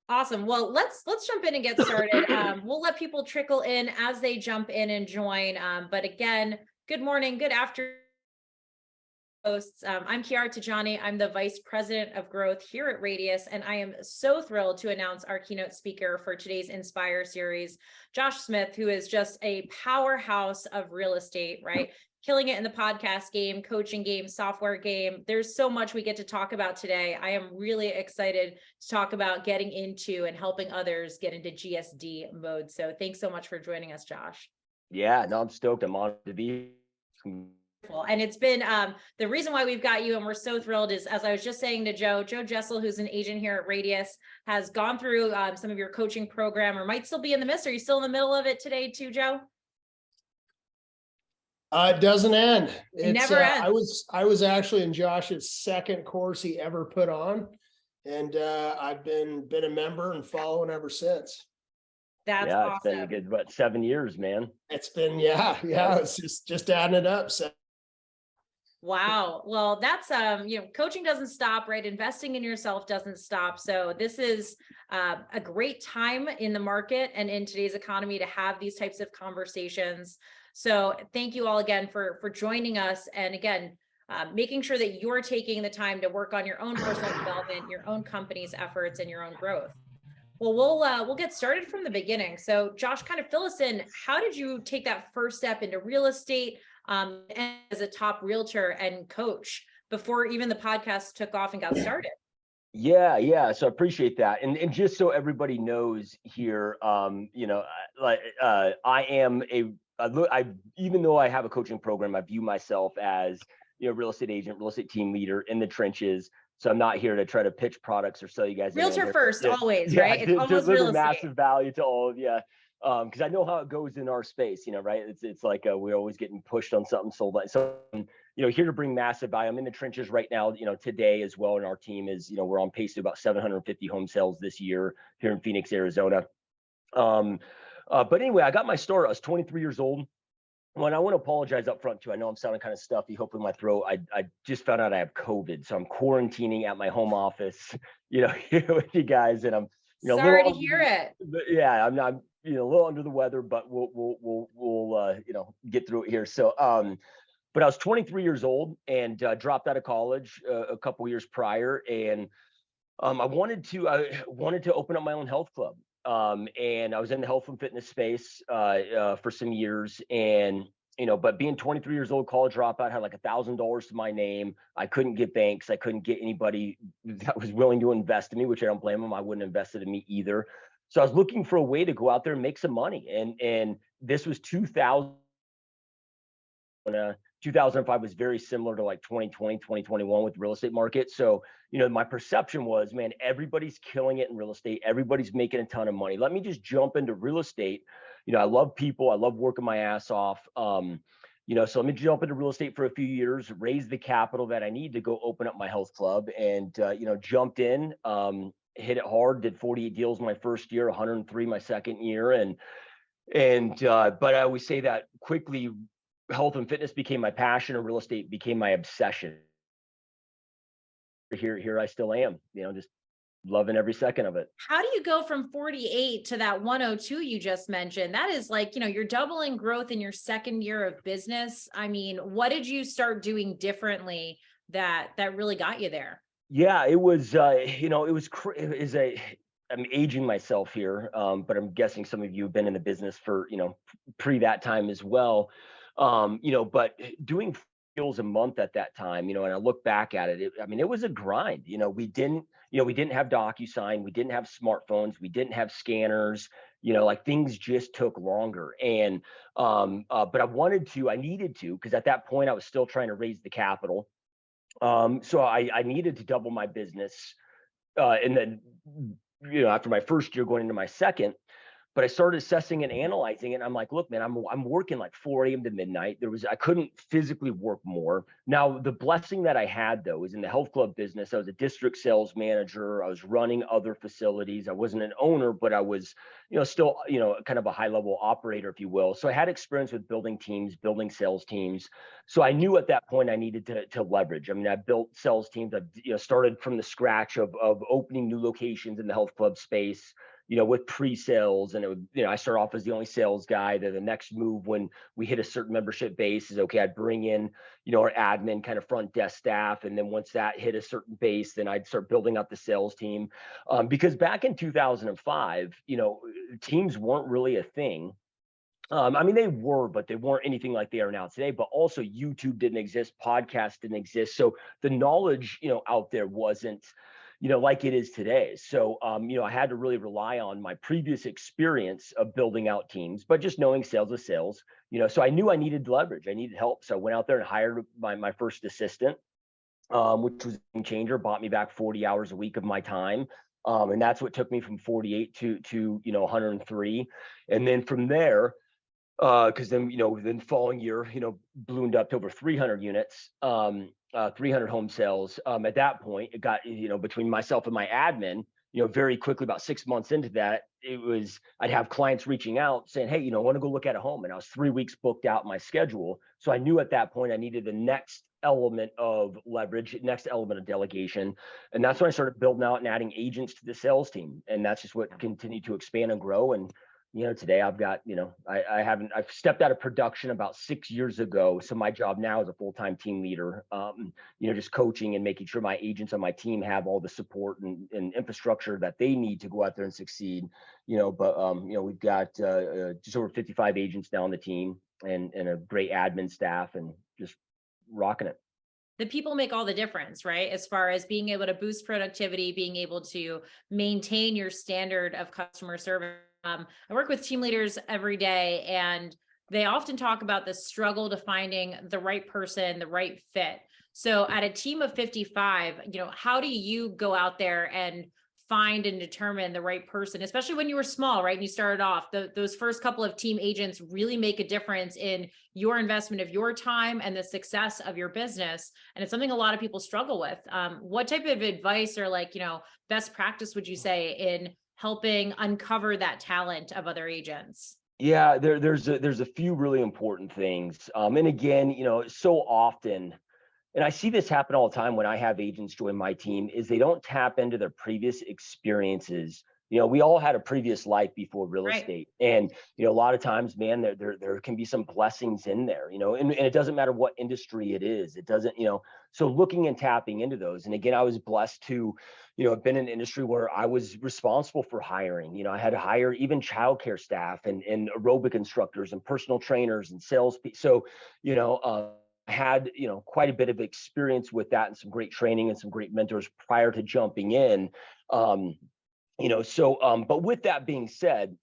Awesome. Well, let's jump in and get started. We'll let people trickle in as they jump in and join. But again, good morning, good afternoon, hosts. I'm Kiara Tajani. I'm the Vice President of Growth here at Radius, and I am so thrilled to announce our keynote speaker for today's Inspire series, Josh Smith, who is just a powerhouse of real estate, right? Killing it in the podcast game, coaching game, software game. There's so much we get to talk about today. I am really excited to talk about getting into and helping others get into GSD mode. So thanks so much for joining us, Josh. Yeah, no, I'm stoked. I'm honored to be. And it's been the reason why we've got you and we're so thrilled is, as I was just saying to Joe Jessel, who's an agent here at Radius, has gone through some of your coaching program or might still be in the midst. Are you still in the middle of it today too, Joe? It doesn't end. It never ends. I was actually in Josh's second course he ever put on, and I've been a member and following ever since. That's yeah, awesome. It's been a good, what, 7 years, man. It's been it's just adding it up. So. Wow. Well, that's coaching doesn't stop, right? Investing in yourself doesn't stop. So this is a great time in the market and in today's economy to have these types of conversations. So thank you all again for joining us. And again, making sure that you're taking the time to work on your own personal development, your own company's efforts, and your own growth. Well, we'll get started from the beginning. So Josh, kind of fill us in. How did you take that first step into real estate as a top realtor and coach before even the podcast took off and got started? Yeah. So I appreciate that. And just so everybody knows here, I am even though I have a coaching program, I view myself as, real estate agent, real estate team leader in the trenches. So I'm not here to try to pitch products or sell you guys. Realtor first, always, right? It's almost real estate. Massive value to all of you. Because I know how it goes in our space, right? It's like we're always getting pushed on something sold. So, here to bring massive value. I'm in the trenches right now, today as well. And our team is, we're on pace to about 750 home sales this year here in Phoenix, Arizona. But anyway, I got my start. I was 23 years old. Well, and I want to apologize up front too. I know I'm sounding kind of stuffy, hopefully my throat. I just found out I have COVID, so I'm quarantining at my home office, here with you guys, and I'm, sorry to hear it. Yeah, I'm a little under the weather, but we'll get through it here. So, but I was 23 years old and dropped out of college a couple years prior, and I wanted to open up my own health club. And I was in the health and fitness space for some years, and but being 23 years old, college dropout, had like $1,000 to my name. I couldn't get banks. I couldn't get anybody that was willing to invest in me, which I don't blame them. I wouldn't have invested in me either. So I was looking for a way to go out there and make some money. And this was 2000. 2005 was very similar to like 2020, 2021 with the real estate market. So, my perception was, man, everybody's killing it in real estate. Everybody's making a ton of money. Let me just jump into real estate. I love people. I love working my ass off. So let me jump into real estate for a few years, raise the capital that I need to go open up my health club, and, jumped in, hit it hard, did 48 deals my first year, 103 my second year. But I always say that quickly, health and fitness became my passion and real estate became my obsession. Here I still am, just loving every second of it. How do you go from 48 to that 102 you just mentioned? That is like, you're doubling growth in your second year of business. I mean, what did you start doing differently that really got you there? Yeah, it was, I'm aging myself here, but I'm guessing some of you have been in the business for, pre that time as well. But doing deals a month at that time, and I look back at it, it was a grind. We didn't have DocuSign, we didn't have smartphones, we didn't have scanners, like things just took longer. And, but I needed to, because at that point I was still trying to raise the capital. So I needed to double my business. And then, after my first year going into my second, But I started assessing and analyzing it. And I'm like, look, man, I'm working like 4 a.m. to midnight. I couldn't physically work more. Now, the blessing that I had though is in the health club business. I was a district sales manager. I was running other facilities. I wasn't an owner, but I was, still, kind of a high level operator, if you will. So I had experience with building teams, building sales teams. So I knew at that point I needed to leverage. I mean, I built sales teams. I started from the scratch of opening new locations in the health club space, with pre-sales. And it would, I started off as the only sales guy. Then the next move when we hit a certain membership base is okay, I'd bring in, our admin kind of front desk staff. And then once that hit a certain base, then I'd start building up the sales team. Because back in 2005, teams weren't really a thing. I mean, they were, but they weren't anything like they are now today. But also YouTube didn't exist, podcasts didn't exist. So the knowledge, out there wasn't, like it is today. So, I had to really rely on my previous experience of building out teams, but just knowing sales is sales, so I knew I needed leverage. I needed help. So I went out there and hired my first assistant, which was a game changer, bought me back 40 hours a week of my time. And that's what took me from 48 to 103. And then from there, because then following year, ballooned up to over 300 units, 300 home sales. At that point, it got, between myself and my admin, very quickly, about 6 months into that, I'd have clients reaching out saying, hey, I want to go look at a home. And I was 3 weeks booked out in my schedule. So I knew at that point I needed the next element of leverage, next element of delegation. And that's when I started building out and adding agents to the sales team. And that's just what continued to expand and grow. And today I've got, I've stepped out of production about 6 years ago. So my job now is a full-time team leader, just coaching and making sure my agents on my team have all the support and infrastructure that they need to go out there and succeed, but we've got just over 55 agents now on the team and a great admin staff and just rocking it. The people make all the difference, right? As far as being able to boost productivity, being able to maintain your standard of customer service. I work with team leaders every day, and they often talk about the struggle to finding the right person, the right fit. So at a team of 55, how do you go out there and find and determine the right person, especially when you were small, right? And you started off, those first couple of team agents really make a difference in your investment of your time and the success of your business. And it's something a lot of people struggle with. What type of advice or best practice would you say in helping uncover that talent of other agents? Yeah, there's a few really important things. And again, so often, and I see this happen all the time when I have agents join my team, is they don't tap into their previous experiences. We all had a previous life before real estate. And, a lot of times, man, there can be some blessings in there, and it doesn't matter what industry it is. It doesn't, so looking and tapping into those. And again, I was blessed to, have been in an industry where I was responsible for hiring. I had to hire even childcare staff and aerobic instructors and personal trainers and sales. So, had quite a bit of experience with that and some great training and some great mentors prior to jumping in. But with that being said,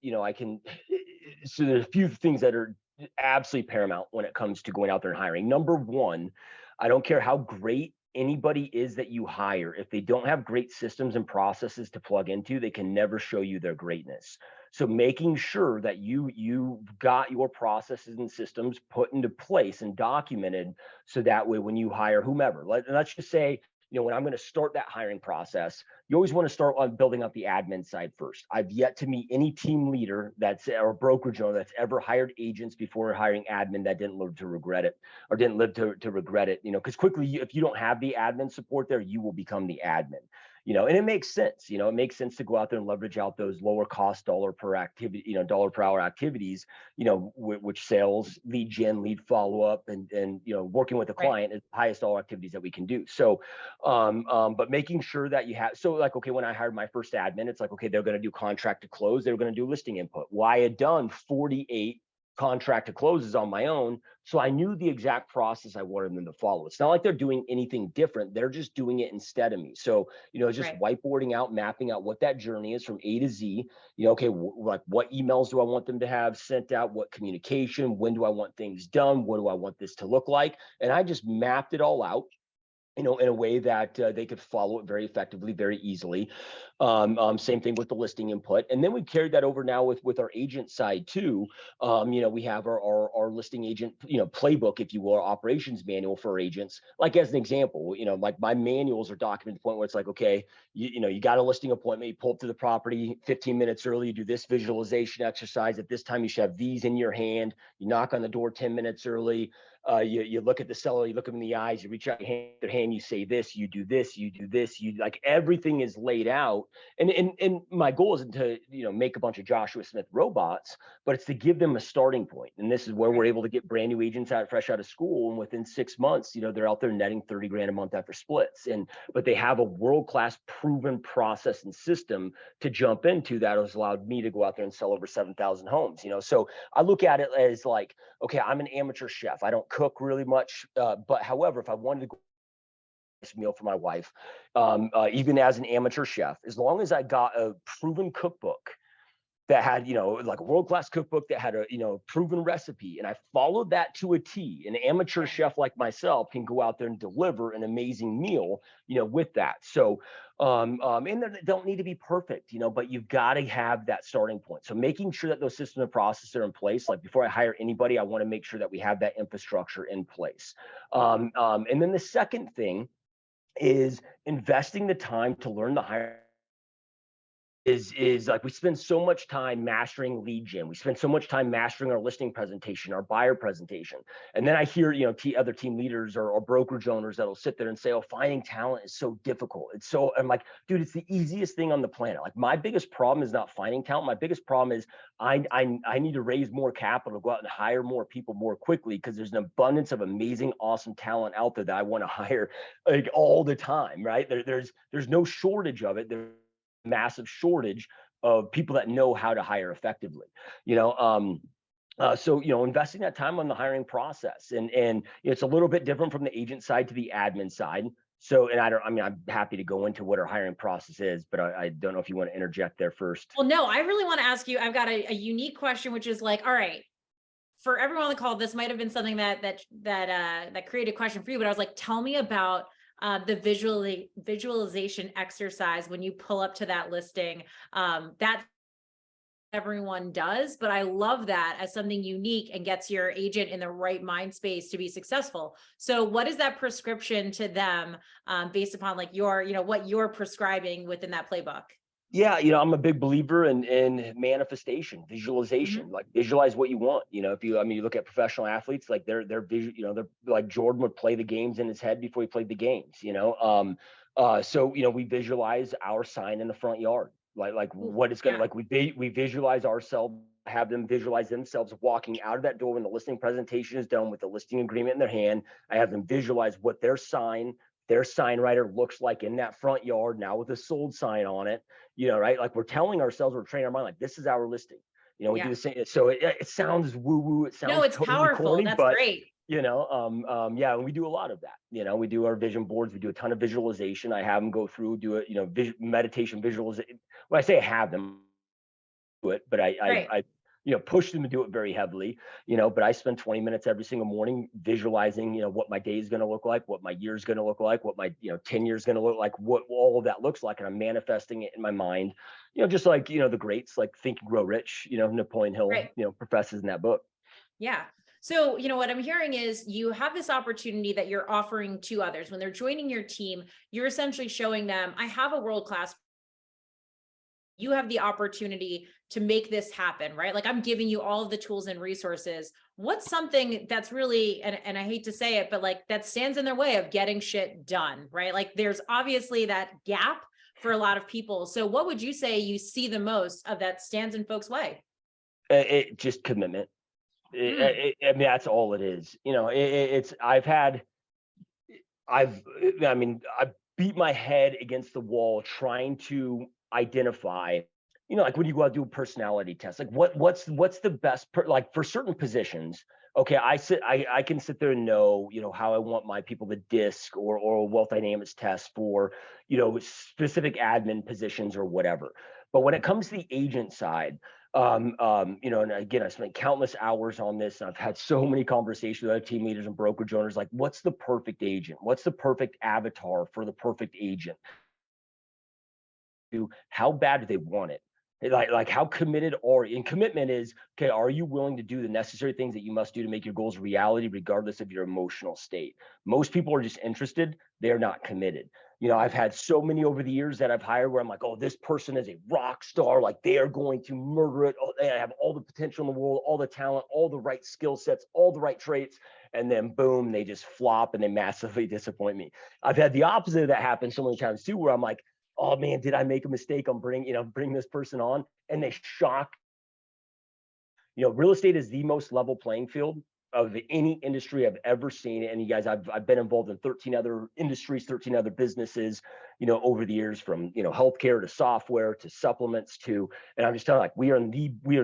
so there's a few things that are absolutely paramount when it comes to going out there and hiring. Number one, I don't care how great anybody is that you hire, if they don't have great systems and processes to plug into, they can never show you their greatness. So making sure that you've got your processes and systems put into place and documented, so that way when you hire whomever, let's just say, when I'm going to start that hiring process, you always want to start on building up the admin side first. I've yet to meet any team leader or brokerage owner that's ever hired agents before hiring admin that didn't live to regret it, or didn't live to regret it, because quickly, if you don't have the admin support there, you will become the admin. And it makes sense. It makes sense to go out there and leverage out those lower cost dollar per activity, dollar per hour activities, which sales, lead gen, lead follow up, and working with the client is the highest dollar activities that we can do. So, but making sure that you have, so okay, when I hired my first admin, it's okay, they're going to do contract to close, they're going to do listing input. Well, I had done 48 contract to closes on my own. So I knew the exact process I wanted them to follow. It's not like they're doing anything different. They're just doing it instead of me. So, just whiteboarding out, mapping out what that journey is from A to Z, okay, what emails do I want them to have sent out? What communication? When do I want things done? What do I want this to look like? And I just mapped it all out. in a way that they could follow it very effectively, very easily. Same thing with the listing input. And then we carried that over now with our agent side too. We have our listing agent, playbook, if you will, our operations manual for our agents. Like as an example, like my manuals are documented to the point where it's like, okay, you got a listing appointment, you pull up to the property 15 minutes early, you do this visualization exercise. At this time, you should have these in your hand. You knock on the door 10 minutes early. You look at the seller, you look them in the eyes, you reach out your hand, you say this, you do this, you do this, you like everything is laid out. And my goal isn't to, make a bunch of Joshua Smith robots, but it's to give them a starting point. And this is where we're able to get brand new agents fresh out of school. And within 6 months, they're out there netting 30 grand a month after splits. But they have a world-class proven process and system to jump into that has allowed me to go out there and sell over 7,000 homes. So I look at it as like, okay, I'm an amateur chef. I don't cook really much, but however, if I wanted to go meal for my wife, even as an amateur chef, as long as I got a proven cookbook that had, like a world-class cookbook that had a, proven recipe, and I followed that to a T, an amateur chef like myself can go out there and deliver an amazing meal, with that. So, and they don't need to be perfect, but you've got to have that starting point. So making sure that those systems and processes are in place, like before I hire anybody, I want to make sure that we have that infrastructure in place. And then the second thing is investing the time to learn the hire is like we spend so much time mastering lead gen. We spend so much time mastering our listing presentation, our buyer presentation. And then I hear, other team leaders or brokerage owners that'll sit there and say, oh, finding talent is so difficult. I'm like, dude, it's the easiest thing on the planet. Like my biggest problem is not finding talent. My biggest problem is I need to raise more capital, go out and hire more people more quickly, because there's an abundance of amazing, awesome talent out there that I want to hire like all the time, right? There's no shortage of it. There's massive shortage of people that know how to hire effectively, so investing that time on the hiring process, and it's a little bit different from the agent side to the admin side. So, and I'm happy to go into what our hiring process is, but I don't know if you want to interject there first. Well, no, I really want to ask you, I've got a unique question, which is like, all right, for everyone on the call, this might've been something that created a question for you, but I was like, tell me about the visualization exercise when you pull up to that listing. That everyone does, but I love that as something unique and gets your agent in the right mind space to be successful. So what is that prescription to them, based upon like what you're prescribing within that playbook? Yeah, I'm a big believer in manifestation, visualization. Like visualize what you want. If you look at professional athletes, like they're like Jordan would play the games in his head before he played the games. So we visualize our sign in the front yard, like what it's gonna like. We visualize ourselves, have them visualize themselves walking out of that door when the listing presentation is done with the listing agreement in their hand. I have them visualize what their sign writer looks like in that front yard now with a sold sign on it, right? Like we're telling ourselves, we're training our mind, like this is our listing. We do the same. So it sounds woo-woo. It sounds it's totally powerful. corny, That's but great. yeah, and we do a lot of that. We do our vision boards, we do a ton of visualization. I have them go through, do it, meditation visualization. When I say I have them do it, but I push them to do it very heavily, but I spend 20 minutes every single morning visualizing, what my day is going to look like, what my year is going to look like, what my, 10 years is going to look like, what all of that looks like. And I'm manifesting it in my mind, just like, the greats, like Think and Grow Rich, Napoleon Hill, professes in that book. Yeah. So, what I'm hearing is you have this opportunity that you're offering to others. When they're joining your team, you're essentially showing them, I have a world-class, you have the opportunity to make this happen, right? Like I'm giving you all of the tools and resources. What's something that's really, and I hate to say it, but like that stands in their way of getting shit done, right? Like there's obviously that gap for a lot of people. So what would you say you see the most of that stands in folks' way? It just commitment. That's all it is. I've beat my head against the wall trying to identify, like when you go out and do a personality test, like what's the best, like for certain positions. Okay, I can sit there and know, how I want my people to disc or wealth dynamics test for, specific admin positions or whatever. But when it comes to the agent side, You know, and again, I spent countless hours on this. And I've had so many conversations with other team leaders and brokerage owners, like, what's the perfect agent? What's the perfect avatar for the perfect agent? How bad do they want it? Like how committed are you? And commitment is, okay, are you willing to do the necessary things that you must do to make your goals a reality, regardless of your emotional state? Most people are just interested, they're not committed. You know, I've had so many over the years that I've hired where I'm like, oh, this person is a rock star, like they are going to murder it. Oh, they have all the potential in the world, all the talent, all the right skill sets, all the right traits. And then boom, they just flop and they massively disappoint me. I've had the opposite of that happen so many times too, where I'm like, oh man, did I make a mistake on bring this person on? And they shock. You know, real estate is the most level playing field of any industry I've ever seen. And you guys, I've been involved in 13 other industries, 13 other businesses, you know, over the years, from, you know, healthcare to software to supplements to, and I'm just telling you, like, we are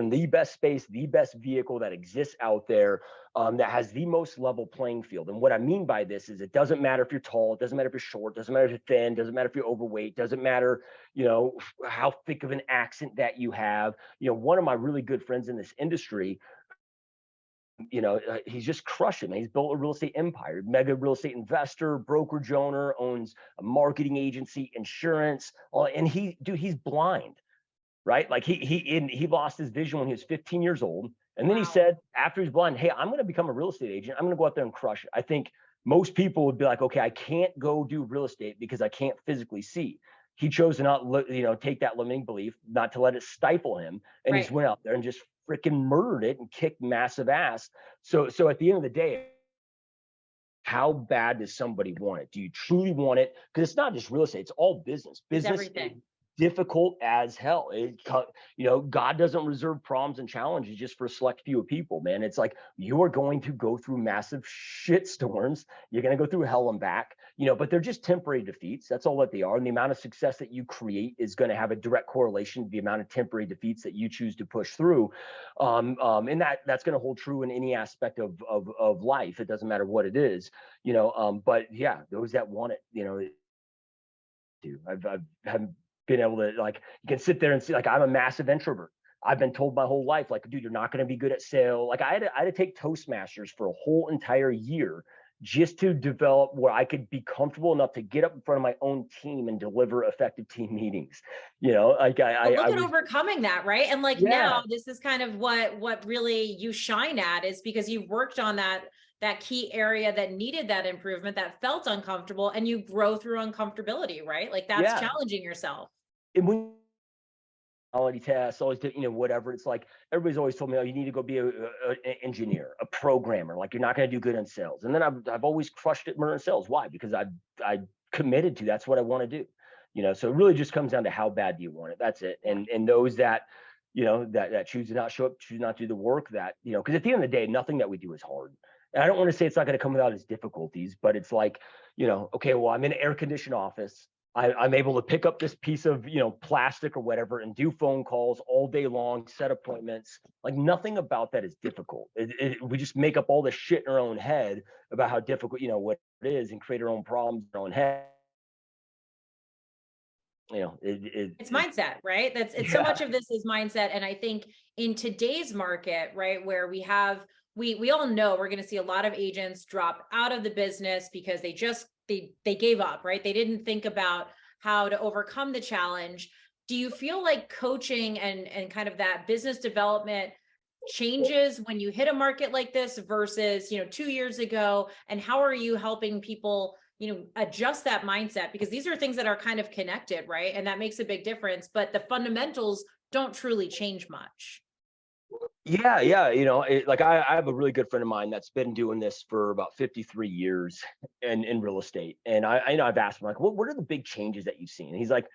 in the best space, the best vehicle that exists out there, that has the most level playing field. And what I mean by this is, it doesn't matter if you're tall, it doesn't matter if you're short, doesn't matter if you're thin, doesn't matter if you're overweight, doesn't matter, you know, how thick of an accent that you have. You know, one of my really good friends in this industry, you know, he's just crushing it. He's built a real estate empire, mega real estate investor, brokerage owner, owns a marketing agency, insurance, and he's blind, right? Like he lost his vision when he was 15 years old. And then he Wow. said, after he's blind, hey, I'm going to become a real estate agent. I'm going to go out there and crush it. I think most people would be like, okay, I can't go do real estate because I can't physically see. He chose to not, you know, take that limiting belief, not to let it stifle him, and he just Right. went out there and just freaking murdered it and kicked massive ass. So at the end of the day, how bad does somebody want it? Do you truly want it? Because it's not just real estate; it's all business. It's Business is everything. difficult as hell. You know, God doesn't reserve problems and challenges just for a select few of people, man. It's like, you are going to go through massive shit storms. You're going to go through hell and back, you know, but they're just temporary defeats. That's all that they are. And the amount of success that you create is going to have a direct correlation to the amount of temporary defeats that you choose to push through. And that's going to hold true in any aspect of life. It doesn't matter what it is, you know. But yeah, those that want it, you know, do. I've have been able to, like, you can sit there and see, like, I'm a massive introvert. I've been told my whole life, like, dude, you're not going to be good at sales. Like, I had to take Toastmasters for a whole entire year just to develop where I could be comfortable enough to get up in front of my own team and deliver effective team meetings. You know, like But look I at was, overcoming that, right? And like yeah, now, this is kind of what really you shine at, is because you've worked on that key area that needed that improvement, that felt uncomfortable, and you grow through uncomfortability, right? Like that's yeah. challenging yourself. And when quality tests, always do, you know, whatever. It's like, everybody's always told me, oh, you need to go be an engineer, a programmer. Like, you're not going to do good in sales. And then I've always crushed it, murder in sales. Why? Because I committed to, that's what I want to do. You know, so it really just comes down to how bad do you want it. That's it. Yeah. And those that, you know, that choose to not show up, choose not to do the work, that, you know, because at the end of the day, nothing that we do is hard. And I don't want to say it's not going to come without its difficulties, but it's like, you know, okay, well, I'm in an air conditioned office. I'm able to pick up this piece of, you know, plastic or whatever and do phone calls all day long, set appointments. Like, nothing about that is difficult. We just make up all this shit in our own head about how difficult, you know, what it is, and create our own problems in our own head. You know, It's mindset, right? It's so much yeah, of this is mindset. And I think in today's market, right, where we all know we're going to see a lot of agents drop out of the business because they gave up, right? They didn't think about how to overcome the challenge. Do you feel like coaching and kind of that business development changes when you hit a market like this versus, 2 years ago? And how are you helping people, adjust that mindset? Because these are things that are kind of connected, right? And that makes a big difference, but the fundamentals don't truly change much. yeah, yeah. You know, like, I have a really good friend of mine that's been doing this for about 53 years in real estate. And I know I've asked him, like, what are the big changes that you've seen? And he's like,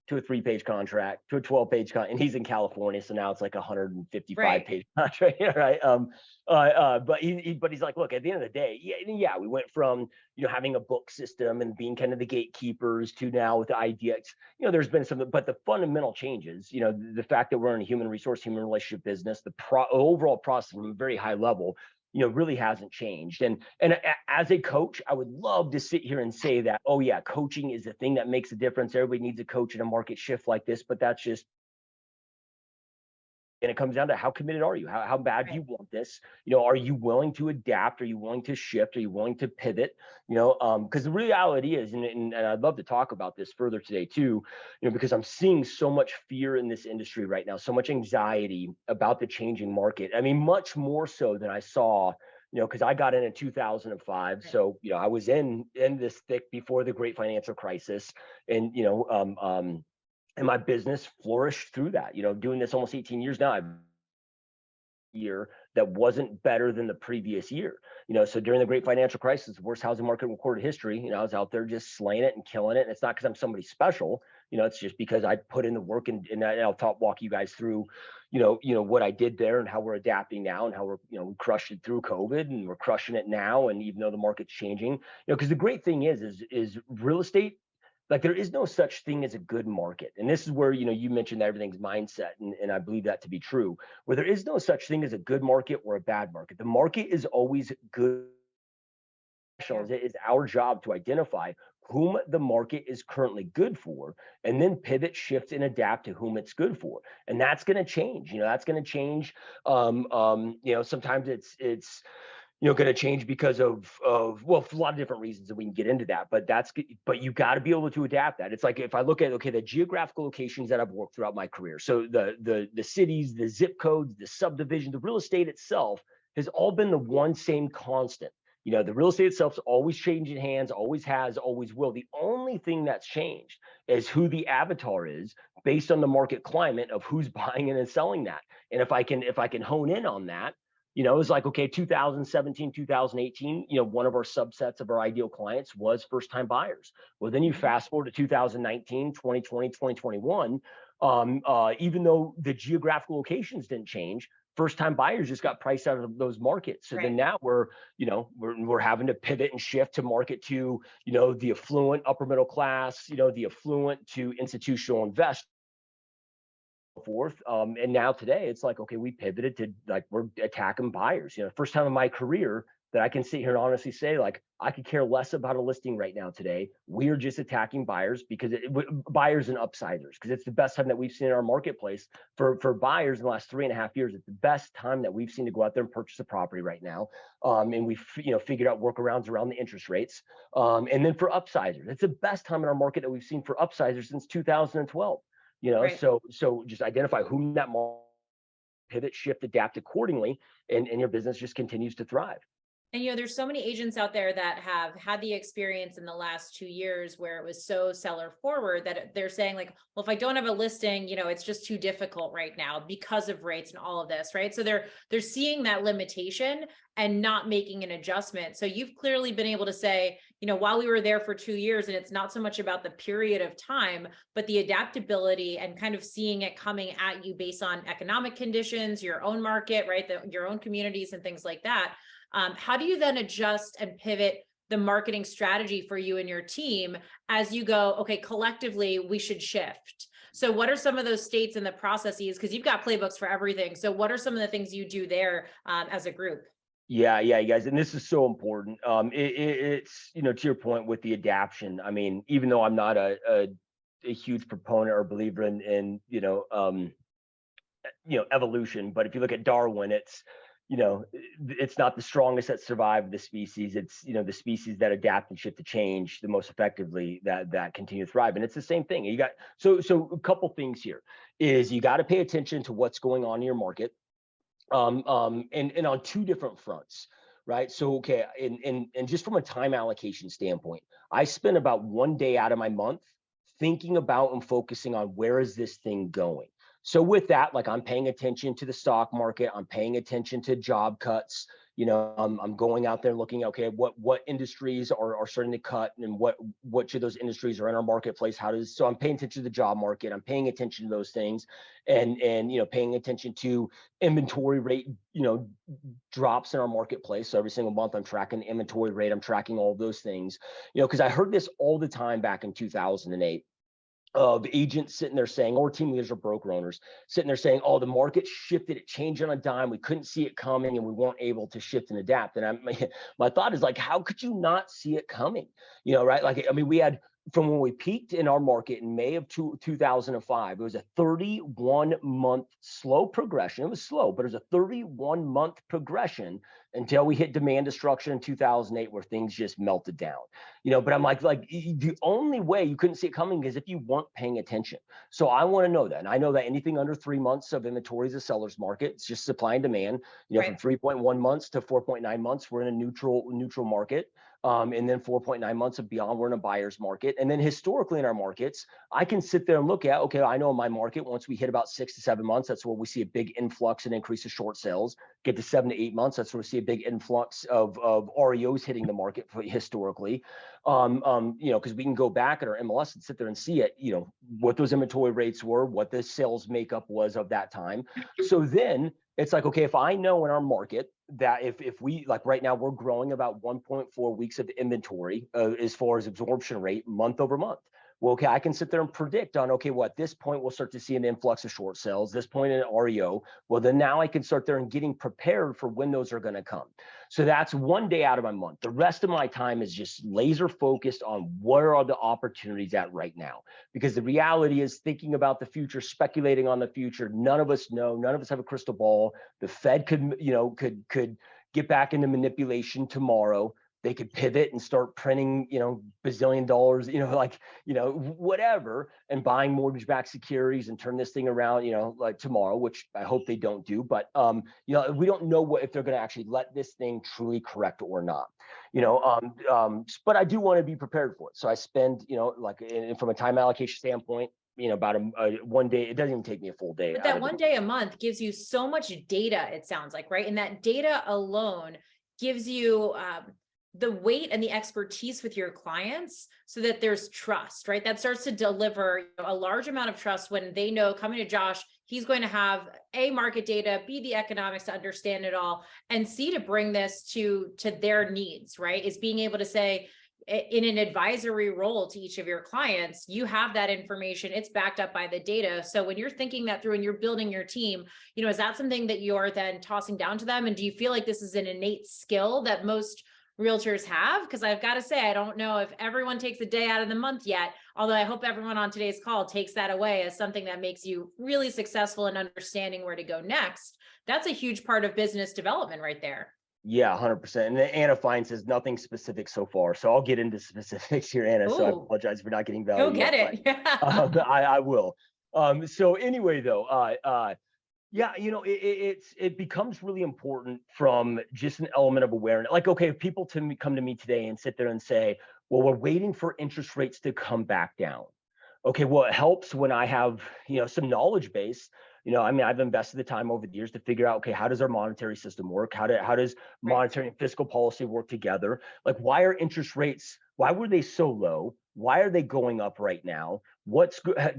to a 3-page contract to a 12-page contract, and he's in California, so now it's like a 155 Right. page contract, right? But he's like, look, at the end of the day, yeah, we went from, you know, having a book system and being kind of the gatekeepers to now with the IDX. You know, there's been some, but the fundamental changes, you know, the fact that we're in a human resource, human relationship business, the overall process from a very high level, you know, really hasn't changed. And as a coach, I would love to sit here and say that, oh yeah, coaching is the thing that makes a difference. Everybody needs a coach in a market shift like this, but that's just And it comes down to how committed are you? How bad do you want this? Are you willing to adapt? Are you willing to shift? Are you willing to pivot? Because the reality is, and I'd love to talk about this further today too, because I'm seeing so much fear in this industry right now, so much anxiety about the changing market. I mean, much more so than I saw, because I got in 2005. Right. So, I was in this thick before the great financial crisis, and, and my business flourished through that, doing this almost 18 years now. I've year that wasn't better than the previous year. So during the great financial crisis, the worst housing market in recorded history, I was out there just slaying it and killing it. And it's not because I'm somebody special, it's just because I put in the work, and I'll walk you guys through, what I did there and how we're adapting now, and how we're, we crushed it through COVID, and we're crushing it now. And even though the market's changing, because the great thing is real estate, like, there is no such thing as a good market. And this is where, you mentioned that everything's mindset. And I believe that to be true, where there is no such thing as a good market or a bad market. The market is always good. Yeah. It is our job to identify whom the market is currently good for, and then pivot, shift, and adapt to whom it's good for. And that's going to change. That's going to change. Sometimes it's going to change because of well, for a lot of different reasons, and we can get into that. But you got to be able to adapt that. It's like, if I look at, the geographical locations that I've worked throughout my career, so the cities, the zip codes, the subdivision, the real estate itself has all been the one same constant. The real estate itself's always changing hands, always has, always will. The only thing that's changed is who the avatar is, based on the market climate of who's buying it and selling that. And if I can hone in on that, it was like, okay, 2017, 2018, one of our subsets of our ideal clients was first-time buyers. Well, then you fast forward to 2019, 2020, 2021, even though the geographical locations didn't change, first-time buyers just got priced out of those markets. So Right. then now we're having to pivot and shift to market to, the affluent upper middle class, the affluent to institutional investors. Forth. And now today it's like, okay, we pivoted to, like, we're attacking buyers. First time in my career that I can sit here and honestly say, like, I could care less about a listing right now today. We're just attacking buyers, because buyers and upsizers, because it's the best time that we've seen in our marketplace for buyers in the last 3.5 years. It's the best time that we've seen to go out there and purchase a property right now. And we've, figured out workarounds around the interest rates. And then for upsizers, it's the best time in our market that we've seen for upsizers since 2012. Right. So just identify whom that market, pivot, shift, adapt accordingly, and your business just continues to thrive. And, there's so many agents out there that have had the experience in the last 2 years where it was so seller forward that they're saying, like, well, if I don't have a listing, it's just too difficult right now because of rates and all of this, right? So they're seeing that limitation and not making an adjustment. So you've clearly been able to say, while we were there for 2 years, and it's not so much about the period of time, but the adaptability and kind of seeing it coming at you based on economic conditions, your own market, right? Your own communities and things like that. How do you then adjust and pivot the marketing strategy for you and your team as you go, okay, collectively, we should shift? So what are some of those states and the processes? Because you've got playbooks for everything. So what are some of the things you do there as a group? Yeah, you guys, and this is so important. It's, to your point with the adaption. I mean, even though I'm not a huge proponent or believer in evolution, but if you look at Darwin, it's not the strongest that survive the species. It's, the species that adapt and shift to change the most effectively that continue to thrive. And it's the same thing. You got so a couple things here is you got to pay attention to what's going on in your market. And on two different fronts, right? So, okay. And just from a time allocation standpoint, I spend about 1 day out of my month thinking about and focusing on where is this thing going. So with that, like, I'm paying attention to the stock market, I'm paying attention to job cuts, I'm going out there looking, okay, what industries are starting to cut, and which of those industries are in our marketplace. So I'm paying attention to the job market, I'm paying attention to those things, and paying attention to inventory rate, drops in our marketplace. So every single month I'm tracking the inventory rate, I'm tracking all of those things, because I heard this all the time back in 2008. Of agents sitting there saying, or team leaders or broker owners sitting there saying, oh, the market shifted, it changed on a dime, we couldn't see it coming, and we weren't able to shift and adapt. And my thought is, like, how could you not see it coming? Right? Like, I mean, we had from when we peaked in our market in May of 2005, it was a 31-month slow progression. It was slow, but it was a 31-month progression until we hit demand destruction in 2008, where things just melted down. But I'm like the only way you couldn't see it coming is if you weren't paying attention. So I want to know that. And I know that anything under 3 months of inventory is a seller's market. It's just supply and demand. From 3.1 months to 4.9 months, we're in a neutral market. And then 4.9 months of beyond, we're in a buyer's market. And then historically in our markets, I can sit there and look at, okay, I know in my market, once we hit about 6 to 7 months, that's where we see a big influx and increase of short sales. Get to 7 to 8 months, that's where we see a big influx of REOs hitting the market historically. Because we can go back at our MLS and sit there and see it, what those inventory rates were, what the sales makeup was of that time. So then it's like, okay, if I know in our market that if we, like right now, we're growing about 1.4 weeks of inventory as far as absorption rate month over month. Well, okay, I can sit there and predict on, okay, well, at this point, we'll start to see an influx of short sales, this point in REO. Well, then now I can start there and getting prepared for when those are going to come. So that's one day out of my month. The rest of my time is just laser focused on where are the opportunities at right now. Because the reality is thinking about the future, speculating on the future, none of us know, none of us have a crystal ball. The Fed could get back into manipulation tomorrow. They could pivot and start printing, bazillion dollars, whatever, and buying mortgage-backed securities and turn this thing around, like tomorrow, which I hope they don't do. But, we don't know if they're going to actually let this thing truly correct or not, but I do want to be prepared for it. So I spend, from a time allocation standpoint, about one day. It doesn't even take me a full day. But that one day a month gives you so much data, it sounds like, right? And that data alone gives you the weight and the expertise with your clients so that there's trust, right? That starts to deliver a large amount of trust when they know coming to Josh, he's going to have A, market data, B, the economics to understand it all, and C, to bring this to their needs, right? Is being able to say, in an advisory role to each of your clients, you have that information, it's backed up by the data. So when you're thinking that through and you're building your team, is that something that you're then tossing down to them? And do you feel like this is an innate skill that most realtors have? Because I've got to say, I don't know if everyone takes a day out of the month yet, although I hope everyone on today's call takes that away as something that makes you really successful in understanding where to go next. That's a huge part of business development right there. Yeah, 100%. And Anna Fine says nothing specific so far. So I'll get into specifics here, Anna. Ooh. So I apologize for not getting value. Go get it. I will. So anyway, though, yeah, it becomes really important from just an element of awareness. Like, okay, if people come to me today and sit there and say, well, we're waiting for interest rates to come back down. Okay, well, it helps when I have, some knowledge base. I've invested the time over the years to figure out, okay, how does our monetary system work? How does monetary and fiscal policy work together? Like, why were they so low? Why are they going up right now?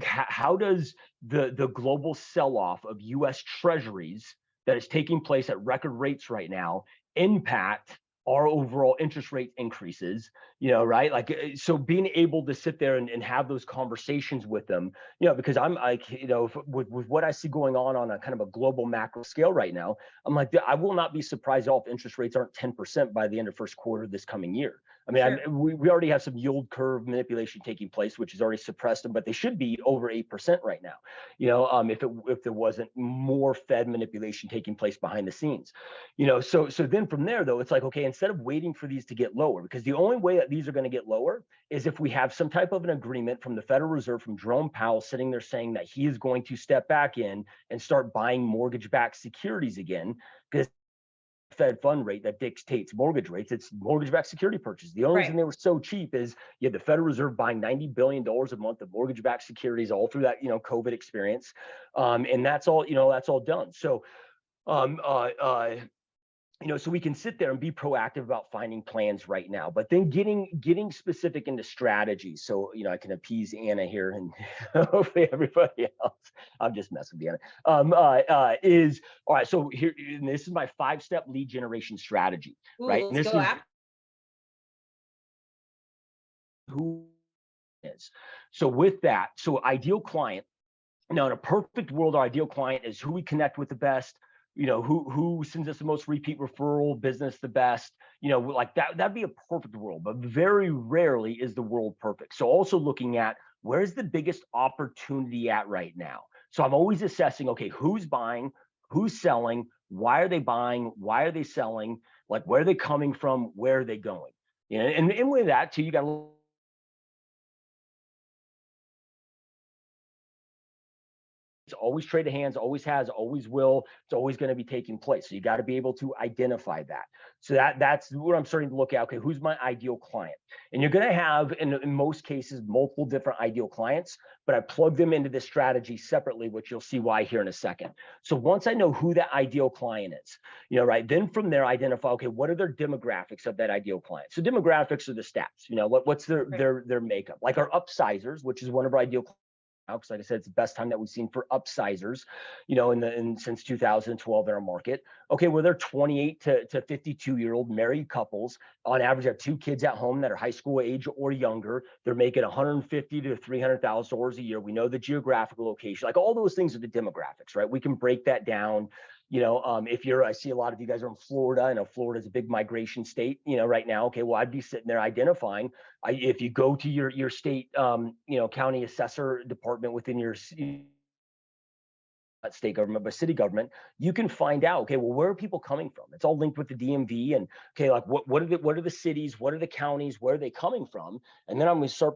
How does the global sell-off of U.S. treasuries that is taking place at record rates right now impact our overall interest rate increases, right? Like, so being able to sit there and have those conversations with them, because I'm like, with what I see going on a kind of a global macro scale right now, I'm like, I will not be surprised at all if interest rates aren't 10% by the end of first quarter this coming year. Sure. We already have some yield curve manipulation taking place, which has already suppressed them, but they should be over 8% right now. If there wasn't more Fed manipulation taking place behind the scenes, so then from there though, it's like, okay, instead of waiting for these to get lower, because the only way that these are going to get lower is if we have some type of an agreement from the Federal Reserve, from Jerome Powell sitting there saying that he is going to step back in and start buying mortgage-backed securities again, because Fed fund rate that dictates mortgage rates. It's mortgage-backed security purchase. The only reason they were so cheap is you had the Federal Reserve buying $90 billion a month of mortgage-backed securities all through that, COVID experience. And that's all, that's all done. So, so we can sit there and be proactive about finding plans right now, but then getting specific into strategy. So, I can appease Anna here and hopefully everybody else. I'm just messing with Anna. Is all right. So here, and this is my 5-step lead generation strategy, right? And this is who is. So with that, so ideal client. Now, in a perfect world, our ideal client is who we connect with the best. who sends us the most repeat referral business the best, like that'd be a perfect world, but very rarely is the world perfect. So also looking at where's the biggest opportunity at right now. So I'm always assessing, okay, who's buying, who's selling, why are they buying, why are they selling, like where are they coming from, where are they going? And with that too, you got to it's always traded hands, always has, always will. It's always going to be taking place. So you got to be able to identify that. So that's what I'm starting to look at. Okay, who's my ideal client? And you're going to have, in most cases, multiple different ideal clients, but I plug them into this strategy separately, which you'll see why here in a second. So once I know who that ideal client is, right, then from there, identify, okay, what are their demographics of that ideal client? So demographics are the stats, what's their makeup, like our upsizers, which is one of our ideal clients. Because like I said, it's the best time that we've seen for upsizers, since 2012 in our market. Okay, well, they're 28 to 52-year-old married couples. On average, have 2 kids at home that are high school age or younger. They're making $150,000 to $300,000 a year. We know the geographical location, like all those things are the demographics, right? We can break that down. I see a lot of you guys are in Florida. I know Florida is a big migration state, right now. Okay, well, I'd be sitting there identifying. If you go to your state, county assessor department within your not state government, but city government, you can find out, okay, well, where are people coming from? It's all linked with the DMV, and okay, like what are the cities, what are the counties, where are they coming from? And then I'm going to start,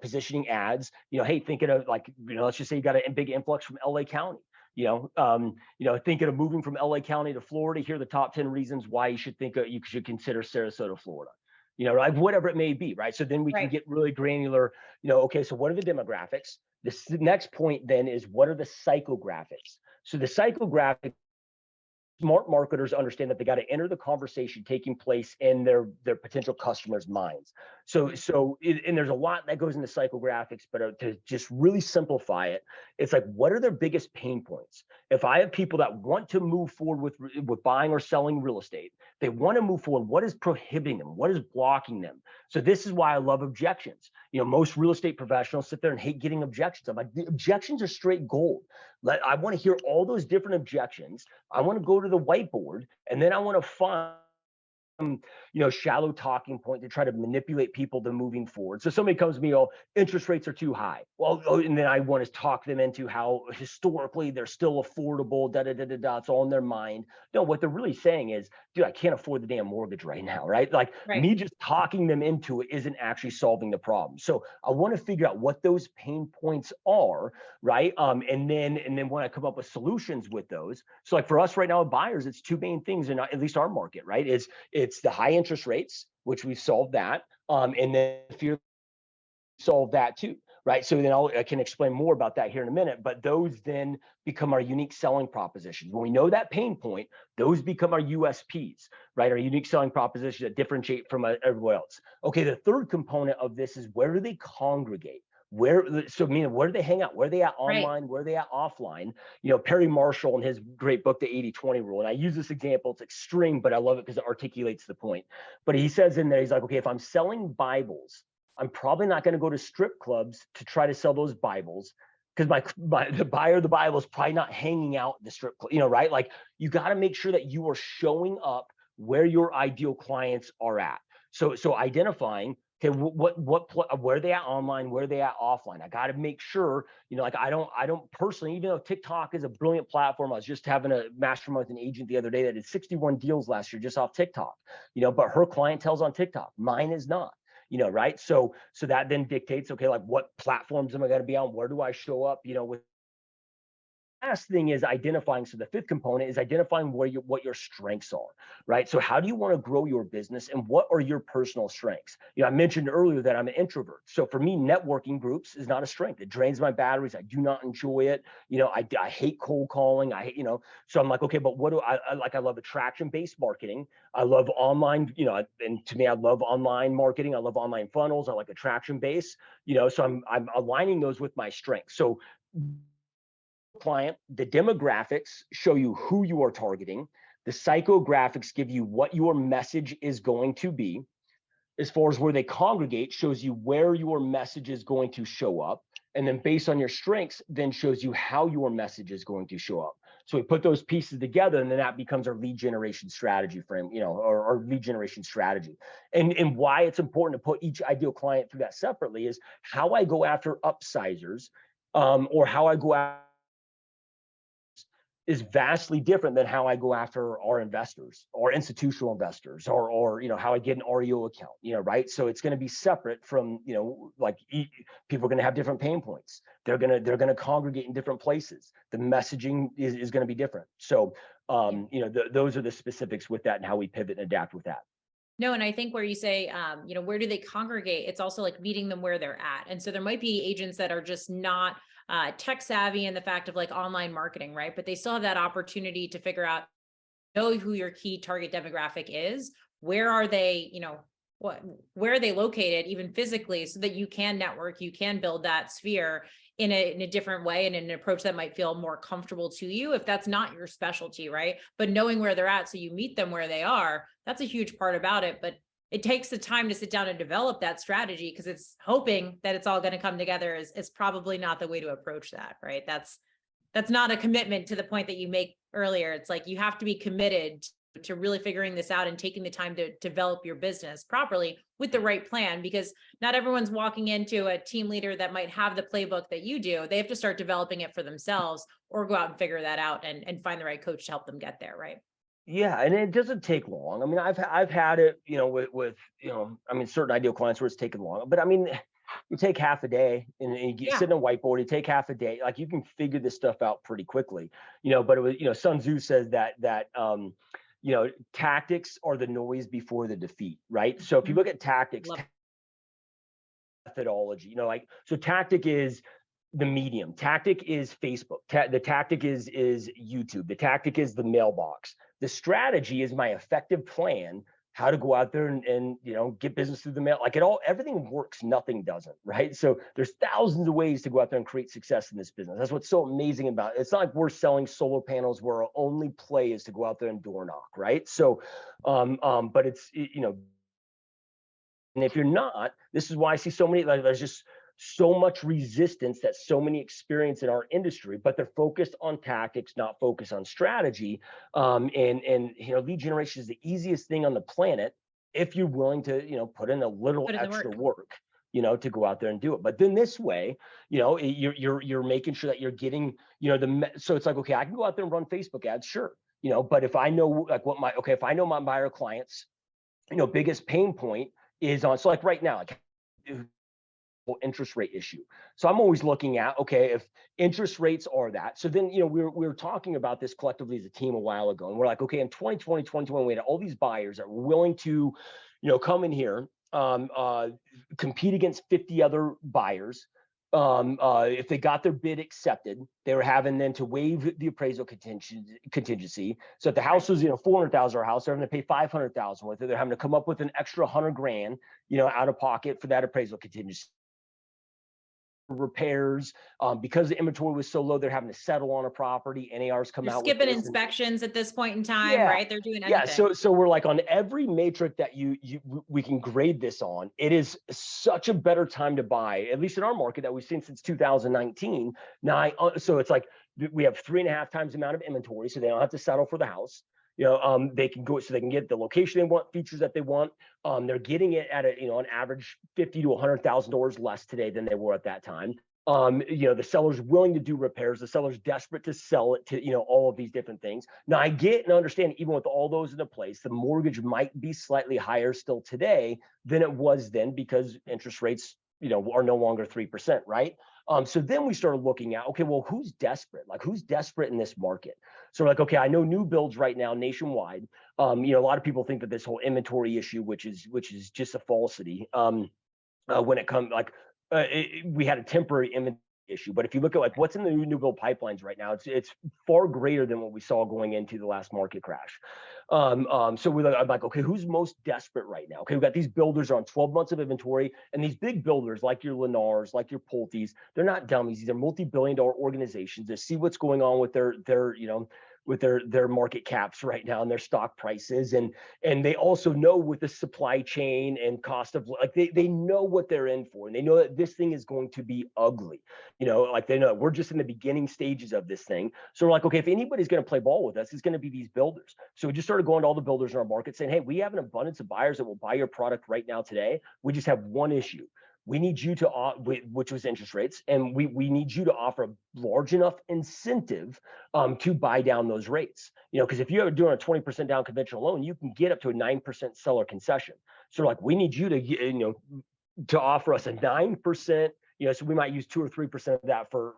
positioning ads, hey, thinking of like, let's just say you got a big influx from LA County. Thinking of moving from LA County to Florida, here are the top 10 reasons why you should you should consider Sarasota, Florida. Like whatever it may be, right? So then we can get really granular, okay, so what are the demographics? The next point then is what are the psychographics? So the psychographic, smart marketers understand that they got to enter the conversation taking place in their potential customers' minds. And there's a lot that goes into psychographics, but to just really simplify it, it's like, what are their biggest pain points? If I have people that want to move forward with buying or selling real estate, they want to move forward. What is prohibiting them? What is blocking them? So this is why I love objections. Most real estate professionals sit there and hate getting objections. I'm like, the objections are straight gold. I want to hear all those different objections. I want to go to the whiteboard, and then I want to find shallow talking point to try to manipulate people to moving forward. So somebody comes to me, interest rates are too high. Well, and then I want to talk them into how historically they're still affordable, It's all in their mind. No, what they're really saying is, dude, I can't afford the damn mortgage right now, right? Like me just talking them into it isn't actually solving the problem. So I want to figure out what those pain points are, right? And then when I come up with solutions with those. So like for us right now, buyers, it's 2 main things in at least our market, right? It's the high interest rates, which we've solved that. And then fear solve that too, right? So then I can explain more about that here in a minute, but those then become our unique selling propositions. When we know that pain point, those become our USPs, right? Our unique selling propositions that differentiate from everyone else. Okay, the third component of this is where do they congregate? Where do they hang out? Where are they at online? Right. Where are they at offline? Perry Marshall in his great book, The 80-20 Rule, and I use this example, it's extreme, but I love it because it articulates the point. But he says in there, he's like, okay, if I'm selling Bibles, I'm probably not going to go to strip clubs to try to sell those Bibles because the buyer of the Bible is probably not hanging out at the strip club, right? Like you got to make sure that you are showing up where your ideal clients are at. So identifying, okay, where are they at online? Where are they at offline? I got to make sure, like I don't personally, even though TikTok is a brilliant platform. I was just having a mastermind with an agent the other day that did 61 deals last year just off TikTok, but her clientele's on TikTok. Mine is not. Right. So that then dictates, okay, like what platforms am I going to be on? Where do I show up, with last thing is identifying. So the fifth component is identifying what your strengths are, right? So how do you want to grow your business and what are your personal strengths? I mentioned earlier that I'm an introvert. So for me, networking groups is not a strength. It drains my batteries. I do not enjoy it. I hate cold calling. So I'm like, okay, but what do I like? I love attraction-based marketing. I love online, and to me, I love online marketing. I love online funnels. I like attraction-based, so I'm aligning those with my strengths. So client, the demographics show you who you are targeting. The psychographics give you what your message is going to be. As far as where they congregate, shows you where your message is going to show up. And then based on your strengths, then shows you how your message is going to show up. So we put those pieces together, and then that becomes our lead generation strategy frame, or lead generation strategy. And why it's important to put each ideal client through that separately is how I go after upsizers, or how I go after is vastly different than how I go after our investors or institutional investors, or how I get an REO account, right? So it's going to be separate from, people are going to have different pain points. They're going to congregate in different places. The messaging is going to be different. So, those are the specifics with that and how we pivot and adapt with that. No, and I think where you say, where do they congregate? It's also like meeting them where they're at. And so there might be agents that are just not tech savvy in the fact of like online marketing, right? But they still have that opportunity to figure out, know who your key target demographic is. Where are they, where are they located, even physically, so that you can network, you can build that sphere in a different way and in an approach that might feel more comfortable to you if that's not your specialty, right? But knowing where they're at so you meet them where they are, that's a huge part about it. But it takes the time to sit down and develop that strategy, because it's hoping that it's all going to come together is probably not the way to approach that, right? That's not a commitment to the point that you make earlier. It's like you have to be committed to really figuring this out and taking the time to develop your business properly with the right plan, because not everyone's walking into a team leader that might have the playbook that you do. They have to start developing it for themselves or go out and figure that out and find the right coach to help them get there, right? Yeah, and it doesn't take long. I mean, I've had it, with certain ideal clients where it's taken long, but I mean, you take half a day and you sit on a whiteboard, you take half a day, like you can figure this stuff out pretty quickly, but it was, Sun Tzu says that tactics are the noise before the defeat, right? So if you look at tactics, methodology, so tactic is the medium, tactic is Facebook, the tactic is YouTube, the tactic is the mailbox, the strategy is my effective plan, how to go out there and get business through the mail. Like everything works, nothing doesn't, right? So there's thousands of ways to go out there and create success in this business. That's what's so amazing about it. It's not like we're selling solar panels where our only play is to go out there and door knock, right? So, but it's, and if you're not, this is why I see so many, there's just so much resistance that so many experience in our industry, but they're focused on tactics, not focused on strategy. Lead generation is the easiest thing on the planet if you're willing to, put in a little extra work, to go out there and do it. But then this way, you're making sure that you're getting, so it's like, okay, I can go out there and run Facebook ads, sure, but if I know if I know my buyer clients, biggest pain point is on, so like right now, interest rate issue. So I'm always looking at, okay, if interest rates are that, so then, we were talking about this collectively as a team a while ago, and we're like, okay, in 2020, 2021, we had all these buyers that were willing to, come in here, compete against 50 other buyers. If they got their bid accepted, they were having then to waive the appraisal contingency. So if the house was, $400,000 house, they're having to pay $500,000 with it. They're having to come up with an extra $100,000, out of pocket for that appraisal contingency. Repairs, because the inventory was so low, they're having to settle on a property. NARs come out skipping inspections at this point in time, right? They're doing anything. Yeah, so we're like, on every metric that we can grade this on, it is such a better time to buy, at least in our market that we've seen since 2019. Now, so it's like we have 3.5 times the amount of inventory, so they don't have to settle for the house. They can go, so they can get the location they want, features that they want. They're getting it at an average $50,000 to $100,000 less today than they were at that time. The seller's willing to do repairs. The seller's desperate to sell it to, all of these different things. Now I get and understand, even with all those into place, the mortgage might be slightly higher still today than it was then, because interest rates, are no longer 3%, right? So then we started looking at, okay, well, who's desperate? Like, who's desperate in this market? So we're like, okay, I know new builds right now nationwide. A lot of people think that this whole inventory issue, which is just a falsity. When it comes, we had a temporary inventory issue, but if you look at what's in the new build pipelines right now, it's far greater than what we saw going into the last market crash. So I'm like, okay, who's most desperate right now? Okay, we've got these builders on 12 months of inventory, and these big builders like your Lennars, like your Pulte's, they're not dummies. These are multi-billion-dollar organizations. They see what's going on with their with their market caps right now and their stock prices. And they also know with the supply chain and cost of, like, they know what they're in for, and they know that this thing is going to be ugly. Like, they know we're just in the beginning stages of this thing. So we're like, okay, if anybody's going to play ball with us, it's going to be these builders. So we just started going to all the builders in our market saying, hey, we have an abundance of buyers that will buy your product right now today. We just have one issue. We need you to, which was interest rates, and we need you to offer a large enough incentive to buy down those rates. Because if you're doing a 20% down conventional loan, you can get up to a 9% seller concession. So like, we need you to, to offer us a 9%. So we might use 2 or 3% of that for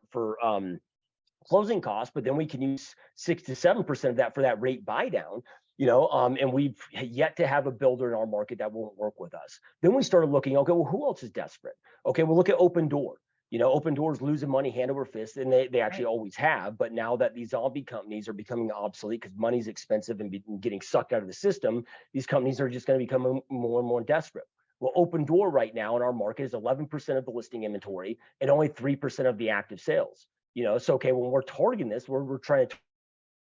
closing costs, but then we can use 6 to 7% of that for that rate buy down. And we've yet to have a builder in our market that won't work with us. Then we started looking, okay, well, who else is desperate? Okay, we'll look at Opendoor. Opendoor's losing money hand over fist, and they actually always have. But now that these zombie companies are becoming obsolete because money's expensive and getting sucked out of the system, these companies are just going to become more and more desperate. Well, Opendoor right now in our market is 11% of the listing inventory and only 3% of the active sales. So, okay, when we're targeting this, we're trying to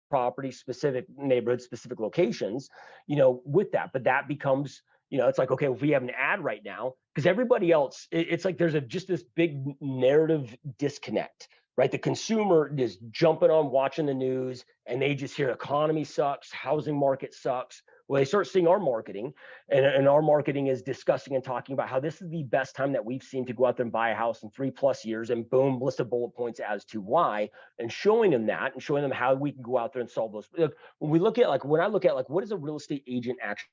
property specific neighborhoods, specific locations, with that. But that becomes, it's like, okay, if we have an ad right now, because everybody else, it's like there's just this big narrative disconnect, right? The consumer is jumping on watching the news and they just hear economy sucks, housing market sucks. Well, they start seeing our marketing, and our marketing is discussing and talking about how this is the best time that we've seen to go out there and buy a house in 3+ years, and boom, list of bullet points as to why, and showing them that and showing them how we can go out there and solve those. Look, when I look at what is a real estate agent actually,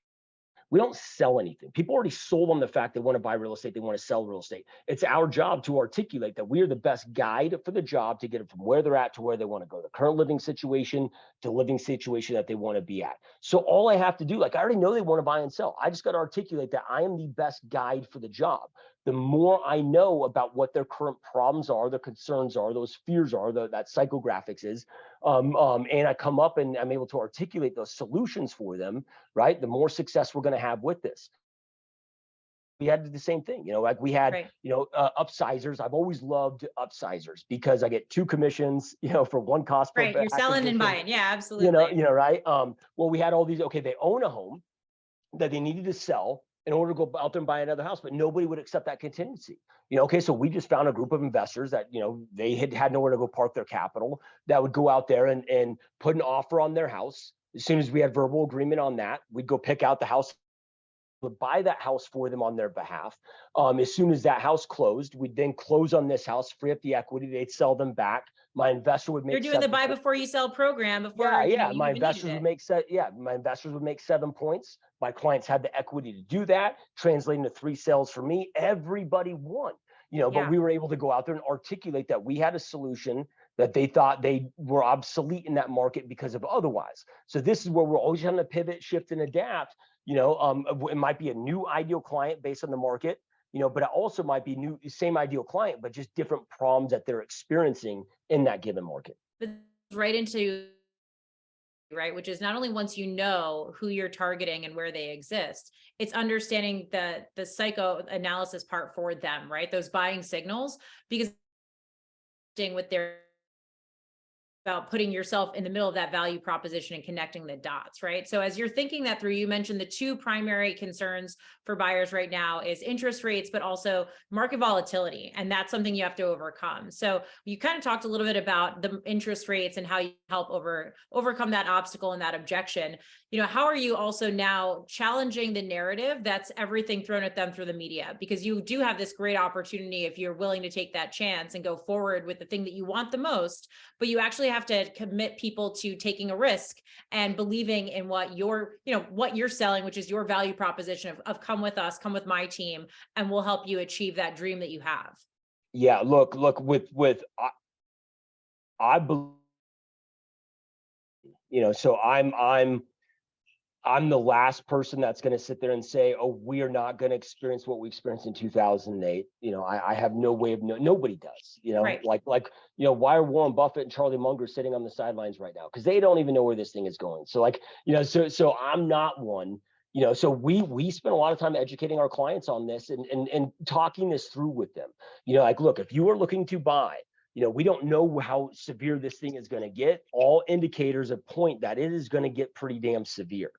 we don't sell anything. People already sold on the fact they want to buy real estate, they want to sell real estate. It's our job to articulate that we are the best guide for the job to get them from where they're at to where they want to go, the current living situation to living situation that they want to be at. So all I have to do, like, I already know they want to buy and sell. I just got to articulate that I am the best guide for the job. The more I know about what their current problems are, their concerns are, those fears are, that psychographics is, and I come up and I'm able to articulate those solutions for them, right? The more success we're going to have with this. We had the same thing, like we had, Right. Upsizers. I've always loved upsizers because I get 2 commissions, for 1 cost per Right. You're selling and acquisition. buying. Yeah, absolutely. Right. Well, we had all these, okay, they own a home that they needed to sell in order to go out there and buy another house, but nobody would accept that contingency. Okay, so we just found a group of investors that, they had nowhere to go park their capital, that would go out there and put an offer on their house. As soon as we had verbal agreement on that, we'd go pick out the house, would buy that house for them on their behalf. As soon as that house closed, we'd then close on this house, free up the equity, they'd sell them back. My investor would make. You're doing the buy before you sell program before. My investors would make my investors would make 7 points. My clients had the equity to do that, translating to 3 sales for me. Everybody won, but we were able to go out there and articulate that we had a solution that they thought they were obsolete in that market because of otherwise. So this is where we're always having to pivot, shift, and adapt. It might be a new ideal client based on the market, but it also might be same ideal client, but just different problems that they're experiencing in that given market. Right into, right, which is not only once you know who you're targeting and where they exist, it's understanding the psychoanalysis part for them, right? Those buying signals, because with their about putting yourself in the middle of that value proposition and connecting the dots, right? So as you're thinking that through, you mentioned the 2 primary concerns for buyers right now is interest rates, but also market volatility. And that's something you have to overcome. So you kind of talked a little bit about the interest rates and how you help overcome that obstacle and that objection. How are you also now challenging the narrative that's everything thrown at them through the media? Because you do have this great opportunity if you're willing to take that chance and go forward with the thing that you want the most, but you actually have to commit people to taking a risk and believing in what you're selling, which is your value proposition of come with us, come with my team, and we'll help you achieve that dream that you have. Yeah, look, I believe, so I'm the last person that's going to sit there and say, oh, we are not going to experience what we experienced in 2008. I have no way of nobody does, Right. like, why are Warren Buffett and Charlie Munger sitting on the sidelines right now? Because they don't even know where this thing is going. So so I'm not one, so we spend a lot of time educating our clients on this and talking this through with them. Look, if you are looking to buy, We don't know how severe this thing is going to get. All indicators point that it is going to get pretty damn severe.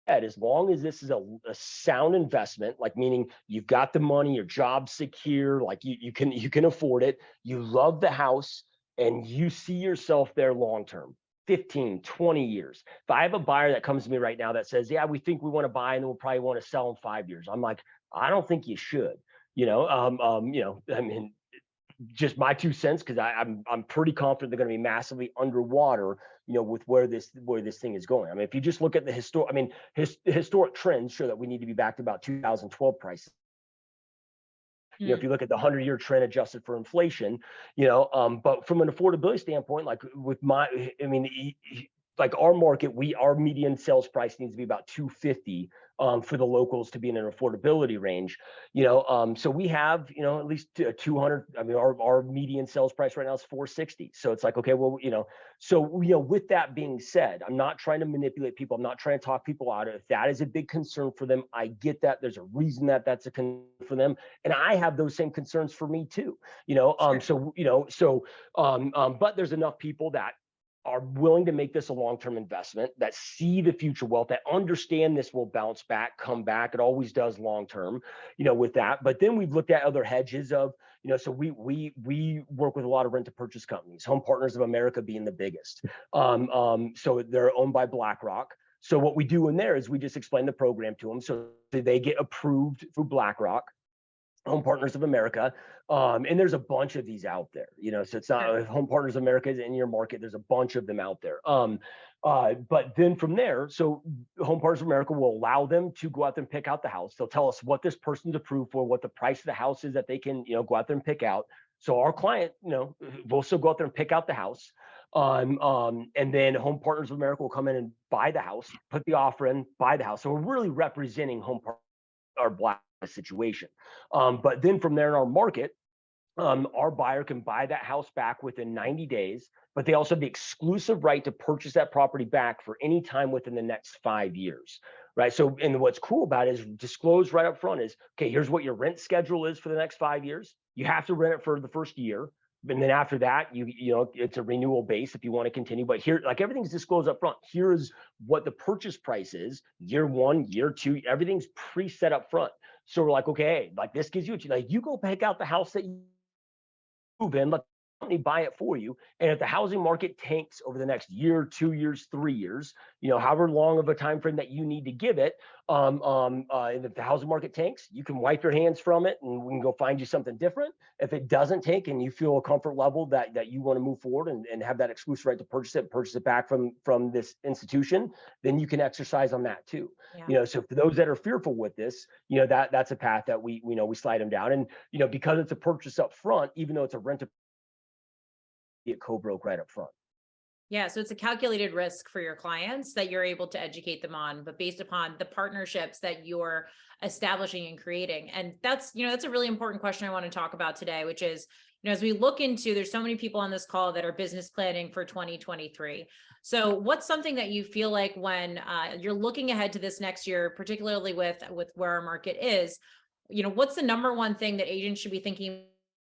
As long as this is a sound investment, like meaning you've got the money, your job's secure, like you can afford it, you love the house, and you see yourself there long term, 15, 20 years. If I have a buyer that comes to me right now that says, yeah, we think we want to buy and then we'll probably want to sell in 5 years, I'm like, I don't think you should. I mean, just my 2 cents, because I'm pretty confident they're going to be massively underwater, with where this thing is going. I mean, if you just look at the historic trends show that we need to be back to about 2012 prices. If you look at the 100-year trend adjusted for inflation, but from an affordability standpoint, like with like our market, our median sales price needs to be about 250 for the locals to be in an affordability range. So we have at least 200. I mean, our median sales price right now is 460. So it's like, okay, well, so with that being said, I'm not trying to manipulate people. I'm not trying to talk people out of it. If that is a big concern for them, I get that. There's a reason that that's a concern for them, and I have those same concerns for me too. But there's enough people that are willing to make this a long-term investment, that see the future wealth, that understand this will bounce back, come back. It always does long-term, with that. But then we've looked at other hedges of, so we work with a lot of rent-to-purchase companies, Home Partners of America being the biggest. So they're owned by BlackRock. So what we do in there is we just explain the program to them. So they get approved through BlackRock, Home Partners of America. And there's a bunch of these out there, so it's not if Home Partners of America is in your market, there's a bunch of them out there. But then from there, so Home Partners of America will allow them to go out there and pick out the house. They'll tell us what this person's approved for, what the price of the house is that they can, go out there and pick out. So our client, will still go out there and pick out the house. And then Home Partners of America will come in and buy the house, put the offer in, buy the house. So we're really representing Home Partners, our Black situation. But then from there in our market, our buyer can buy that house back within 90 days, but they also have the exclusive right to purchase that property back for any time within the next 5 years, right? So, and what's cool about it is disclosed right up front is, okay, here's what your rent schedule is for the next 5 years. You have to rent it for the first year. And then after that, it's a renewal base if you want to continue. But here, like everything's disclosed up front. Here's what the purchase price is, year 1, year 2, everything's pre-set up front. So we're like, okay, like this gives you, like you go pick out the house that you move in, let the company buy it for you. And if the housing market tanks over the next year, 2 years, 3 years, however long of a time frame that you need to give it, and if the housing market tanks, you can wipe your hands from it and we can go find you something different. If it doesn't tank and you feel a comfort level that you want to move forward and have that exclusive right to purchase it back from this institution, then you can exercise on that too. Yeah. So for those that are fearful with this, that's a path that we slide them down. And, because it's a purchase up front, even though it's a rent, get co-broke right up front. Yeah, so it's a calculated risk for your clients that you're able to educate them on, but based upon the partnerships that you're establishing and creating. And that's a really important question I want to talk about today, which is, as we look into, there's so many people on this call that are business planning for 2023. So what's something that you feel like when you're looking ahead to this next year, particularly with where our market is, what's the number one thing that agents should be thinking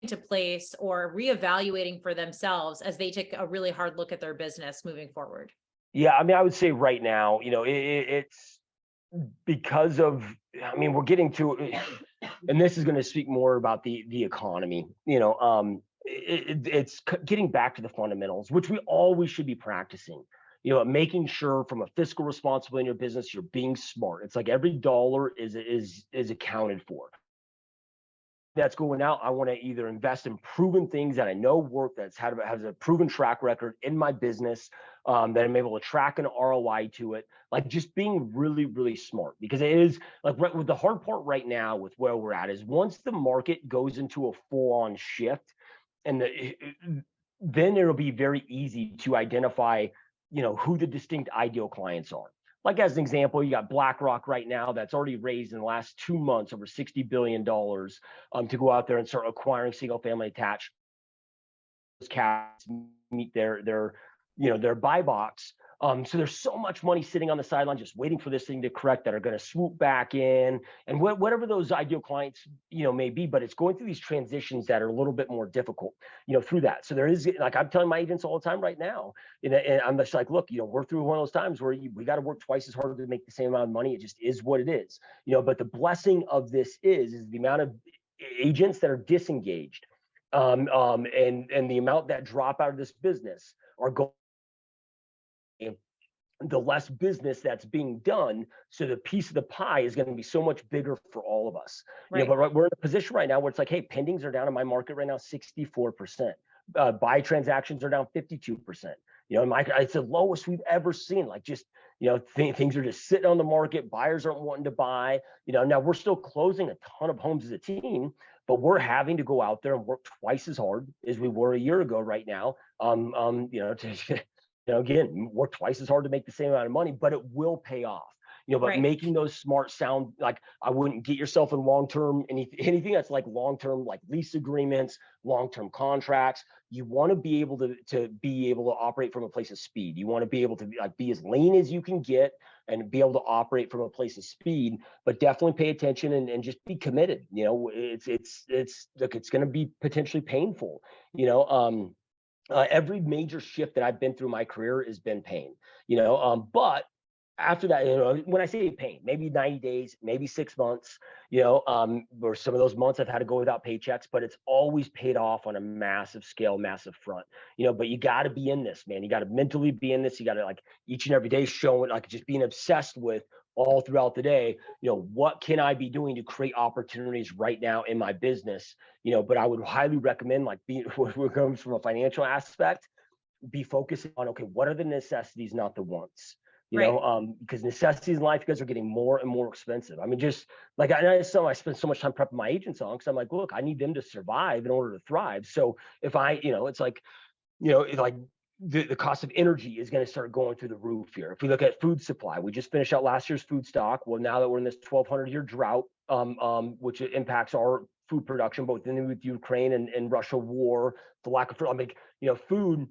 to place or reevaluating for themselves as they take a really hard look at their business moving forward? Yeah, I mean, I would say right now, it's because of, we're getting to, and this is going to speak more about the economy, it's getting back to the fundamentals, which we always should be practicing, making sure from a fiscal responsibility in your business, you're being smart. It's like every dollar is accounted for. That's going out, I want to either invest in proven things that I know work, has a proven track record in my business, that I'm able to track an ROI to it, like just being really, really smart. Because it is like with the hard part right now with where we're at is once the market goes into a full-on shift, and then it'll be very easy to identify, who the distinct ideal clients are. Like as an example, you got BlackRock right now that's already raised in the last 2 months over $60 billion to go out there and start acquiring single family attached. Those cats meet their buy box. So there's so much money sitting on the sideline just waiting for this thing to correct that are going to swoop back in, and whatever those ideal clients, may be, but it's going through these transitions that are a little bit more difficult, through that. So there is, like I'm telling my agents all the time right now, and I'm just like, look, we're through one of those times where we got to work twice as hard to make the same amount of money. It just is what it is, but the blessing of this is the amount of agents that are disengaged, and the amount that drop out of this business are going, the less business that's being done. So the piece of the pie is going to be so much bigger for all of us. Right. But we're in a position right now where it's like, hey, pendings are down in my market right now 64%. Buy transactions are down 52%. It's the lowest we've ever seen. Like, just things are just sitting on the market. Buyers aren't wanting to buy. Now we're still closing a ton of homes as a team, but we're having to go out there and work twice as hard as we were a year ago right now. To again, work twice as hard to make the same amount of money, but it will pay off. But Right. making those smart sound, like, I wouldn't get yourself in long-term, anything that's like long-term, like lease agreements, long-term contracts. You want to be able to operate from a place of speed. You want to be able to be as lean as you can get and be able to operate from a place of speed, but definitely pay attention and just be committed. Look, it's going to be potentially painful. Every major shift that I've been through my career has been pain, but after that, when I say pain, maybe 90 days, maybe 6 months, or some of those months I've had to go without paychecks, but it's always paid off on a massive scale, massive front, but you got to be in this, man. You got to mentally be in this. You got to, like, each and every day showing, like, just being obsessed with all throughout the day, what can I be doing to create opportunities right now in my business? But I would highly recommend, like, when it comes from a financial aspect, be focusing on, okay, what are the necessities, not the wants? Because necessities in life, guys, are getting more and more expensive. I mean, just like I spend so much time prepping my agents on, because I'm like, look, I need them to survive in order to thrive. So if it's like, like the cost of energy is going to start going through the roof here. If we look at food supply, we just finished out last year's food stock. Well, now that we're in this 1,200-year drought, which impacts our food production, both with Ukraine and Russia war, the lack of food. I mean, food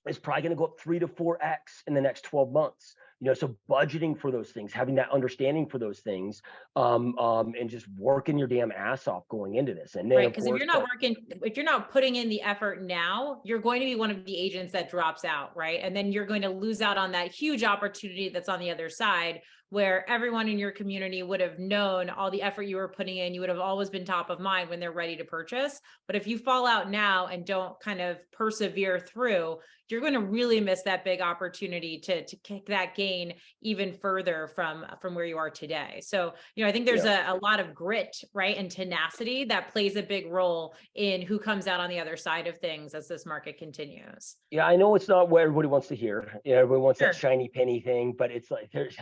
is probably going to go up 3 to 4x in the next 12 months. So budgeting for those things, having that understanding for those things, and just working your damn ass off going into this. And then, right, because if you're not putting in the effort now, you're going to be one of the agents that drops out, right? And then you're going to lose out on that huge opportunity that's on the other side, where everyone in your community would have known all the effort you were putting in. You would have always been top of mind when they're ready to purchase. But if you fall out now and don't kind of persevere through, you're going to really miss that big opportunity to kick that gain even further from where you are today. So, I think there's a lot of grit, right, and tenacity that plays a big role in who comes out on the other side of things as this market continues. Yeah, I know it's not what everybody wants to hear. Everybody wants that shiny penny thing, but it's like, there's,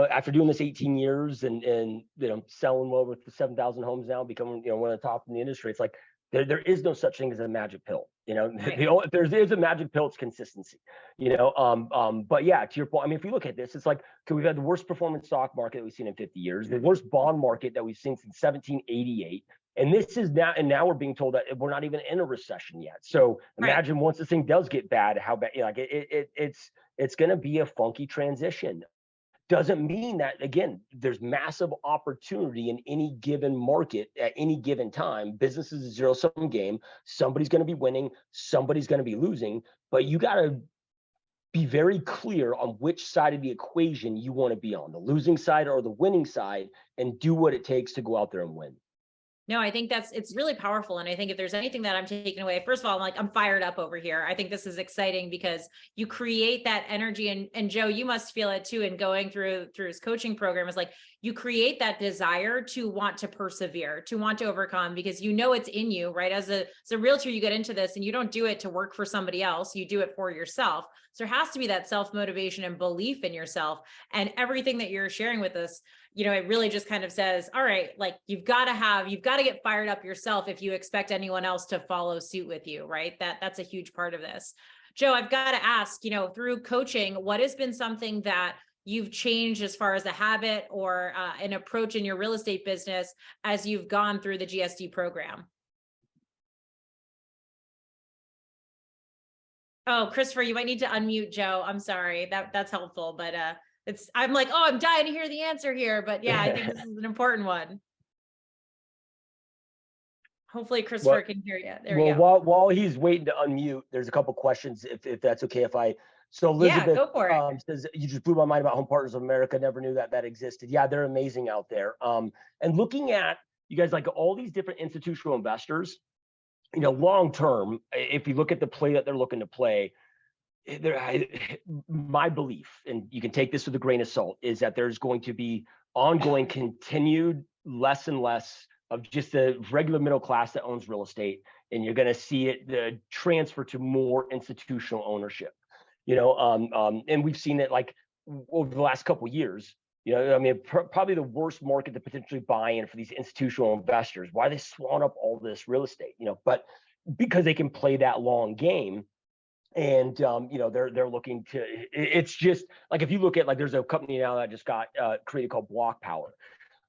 after doing this 18 years and selling well over 7,000 homes now, becoming one of the top in the industry, it's like there is no such thing as a magic pill. Right. There's a magic pill. It's consistency. But yeah, to your point, I mean, if you look at this, it's like, okay, we've had the worst performance stock market that we've seen in 50 years, the worst bond market that we've seen since 1788. And this is now we're being told that we're not even in a recession yet. So imagine once this thing does get bad, how bad, like it's going to be a funky transition. Doesn't mean that, again, there's massive opportunity in any given market at any given time. Business is a zero-sum game. Somebody's going to be winning, somebody's going to be losing, but you got to be very clear on which side of the equation you want to be on, the losing side or the winning side, and do what it takes to go out there and win. No, I think it's really powerful. And I think if there's anything that I'm taking away, first of all, I'm fired up over here. I think this is exciting because you create that energy, and Joe, you must feel it too. And going through his coaching program is like, you create that desire to want to persevere, to want to overcome, because it's in you, right? As a realtor, you get into this and you don't do it to work for somebody else. You do it for yourself. So there has to be that self-motivation and belief in yourself, and everything that you're sharing with us. It really just kind of says, all right, like you've got to get fired up yourself if you expect anyone else to follow suit with you, right? That's a huge part of this. Joe, I've got to ask, through coaching, what has been something that you've changed as far as a habit or an approach in your real estate business as you've gone through the GSD program? Oh, Christopher, you might need to unmute Joe. I'm sorry. That's helpful, but I'm like, oh, I'm dying to hear the answer here. But yeah, I think this is an important one. Hopefully Christopher Well, can hear you. There we well, go. while he's waiting to unmute, there's a couple questions if that's okay. So Yeah, Elizabeth go for it. says, you just blew my mind about Home Partners of America. Never knew that existed. Yeah, they're amazing out there. And looking at you guys, like all these different institutional investors, long term, if you look at the play that they're looking to play, my belief, and you can take this with a grain of salt, is that there's going to be ongoing, continued less and less of just the regular middle class that owns real estate, and you're going to see it transfer to more institutional ownership. And we've seen it like over the last couple of years. I mean, probably the worst market to potentially buy in for these institutional investors. Why they swan up all this real estate? But because they can play that long game. And they're looking to. It's just like if you look at, like, there's a company now that just got created called Block Power.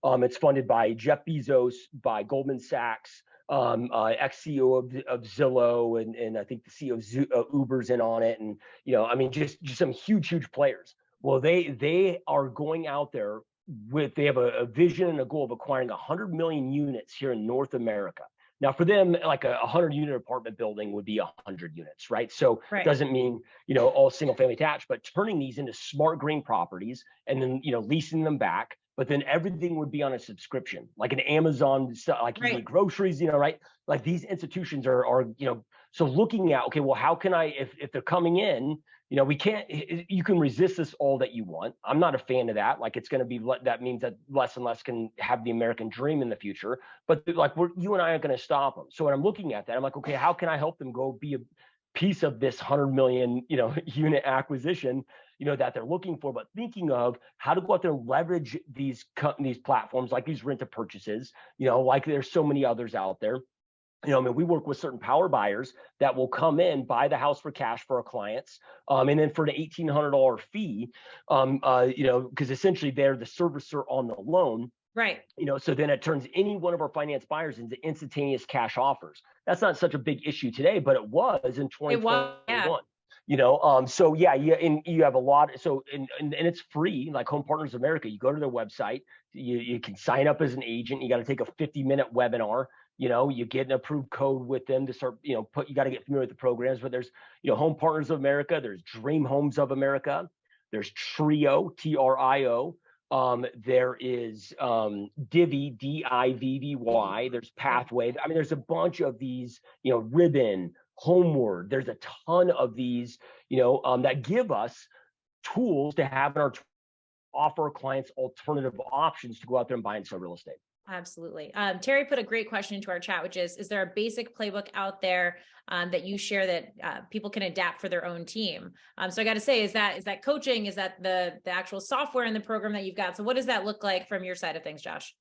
It's funded by Jeff Bezos, by Goldman Sachs, ex-CEO of Zillow, and I think the CEO of Uber's in on it, and I mean, just some huge players. Well, they are going out there they have a vision and a goal of acquiring 100 million units here in North America. Now, for them, like a 100-unit apartment building would be 100 units, right? So it doesn't mean, all single family attached, but turning these into smart green properties and then, leasing them back. But then everything would be on a subscription, like an Amazon, like you need groceries, right? Like these institutions are, so looking at, okay, well, how can I, if they're coming in, you can resist this all that you want. I'm not a fan of that. Like, it's going to be, that means that less and less can have the American dream in the future, but like you and I aren't going to stop them. So when I'm looking at that, I'm like, okay, how can I help them go be a piece of this 100 million, unit acquisition, that they're looking for, but thinking of how to go out there and leverage these platforms, like these rent to purchases, like there's so many others out there. I mean, we work with certain power buyers that will come in, buy the house for cash for our clients, and then for an $1,800 fee, because essentially they're the servicer on the loan. Right. So then it turns any one of our finance buyers into instantaneous cash offers. That's not such a big issue today, but it was in 2021. So yeah, and you have a lot. So, and it's free, like Home Partners of America. You go to their website, you can sign up as an agent. You got to take a 50-minute webinar. You get an approved code with them to start, you got to get familiar with the programs, but there's, Home Partners of America, there's Dream Homes of America, there's Trio, TRIO. There is Divvy, DIVVY, there's Pathway. I mean, there's a bunch of these, Ribbon, Homeward. There's a ton of these, that give us tools to have in our offer our clients alternative options to go out there and buy and sell real estate. Absolutely. Terry put a great question into our chat, which is there a basic playbook out there that you share that people can adapt for their own team? So I got to say, is that coaching? Is that the actual software in the program that you've got? So what does that look like from your side of things, Josh?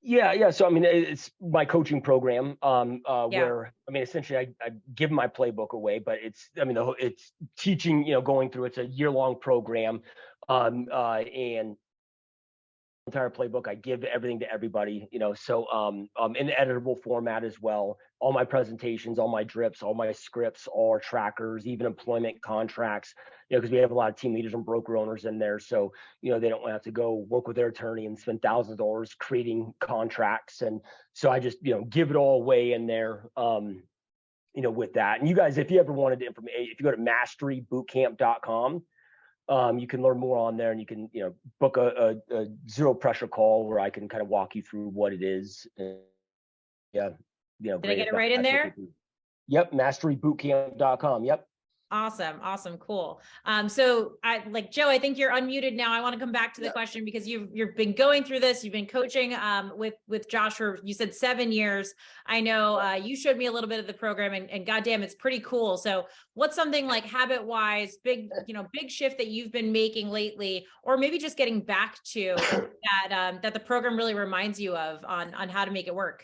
Yeah. So, I mean, it's my coaching program where, I mean, essentially I give my playbook away, but it's teaching, going through, it's a year-long program. And entire playbook, I give everything to everybody, so in editable format as well. All my presentations, all my drips, all my scripts, all our trackers, even employment contracts, because we have a lot of team leaders and broker owners in there. So, they don't have to go work with their attorney and spend thousands of dollars creating contracts. And so I just, give it all away in there, with that. And you guys, if you ever wanted information, if you go to masterybootcamp.com, you can learn more on there, and you can, book a zero pressure call where I can kind of walk you through what it is. And, yeah. Did I get it right in there? Yep. Masterybootcamp.com. Yep. Awesome. Cool. So Joe, I think you're unmuted now. I want to come back to the question because you've been going through this. You've been coaching with Josh for, you said 7 years. I know you showed me a little bit of the program, and goddamn, it's pretty cool. So what's something like habit-wise, big shift that you've been making lately, or maybe just getting back to that the program really reminds you of on how to make it work?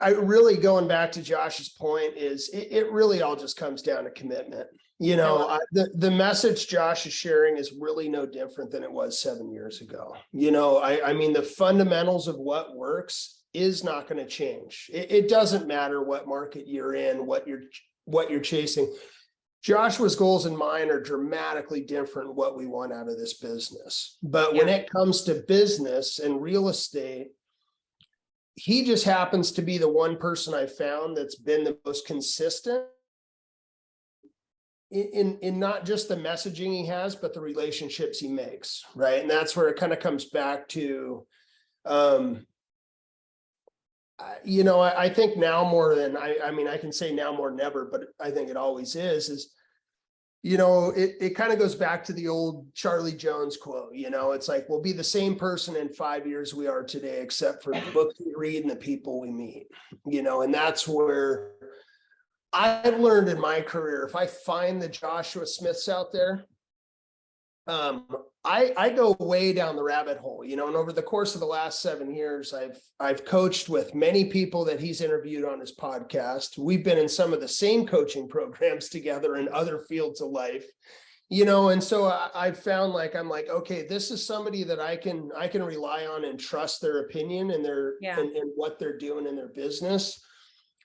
I really, going back to Josh's point, is it really all just comes down to commitment. The message Josh is sharing is really no different than it was 7 years ago. I mean, the fundamentals of what works is not going to change. It doesn't matter what market you're in, what you're chasing. Joshua's goals and mine are dramatically different what we want out of this business. But when it comes to business and real estate, he just happens to be the one person I found that's been the most consistent in not just the messaging he has, but the relationships he makes, right? And that's where it kind of comes back to, I think now more than, I mean, I can say now more than ever, but I think it always is, it kind of goes back to the old Charlie Jones quote, it's like, we'll be the same person in 5 years we are today, except for the books we read and the people we meet, and that's where I've learned in my career, if I find the Joshua Smiths out there, I go way down the rabbit hole, and over the course of the last 7 years, I've coached with many people that he's interviewed on his podcast. We've been in some of the same coaching programs together in other fields of life, and so I've found I'm like, okay, this is somebody that I can rely on and trust their opinion and and what they're doing in their business.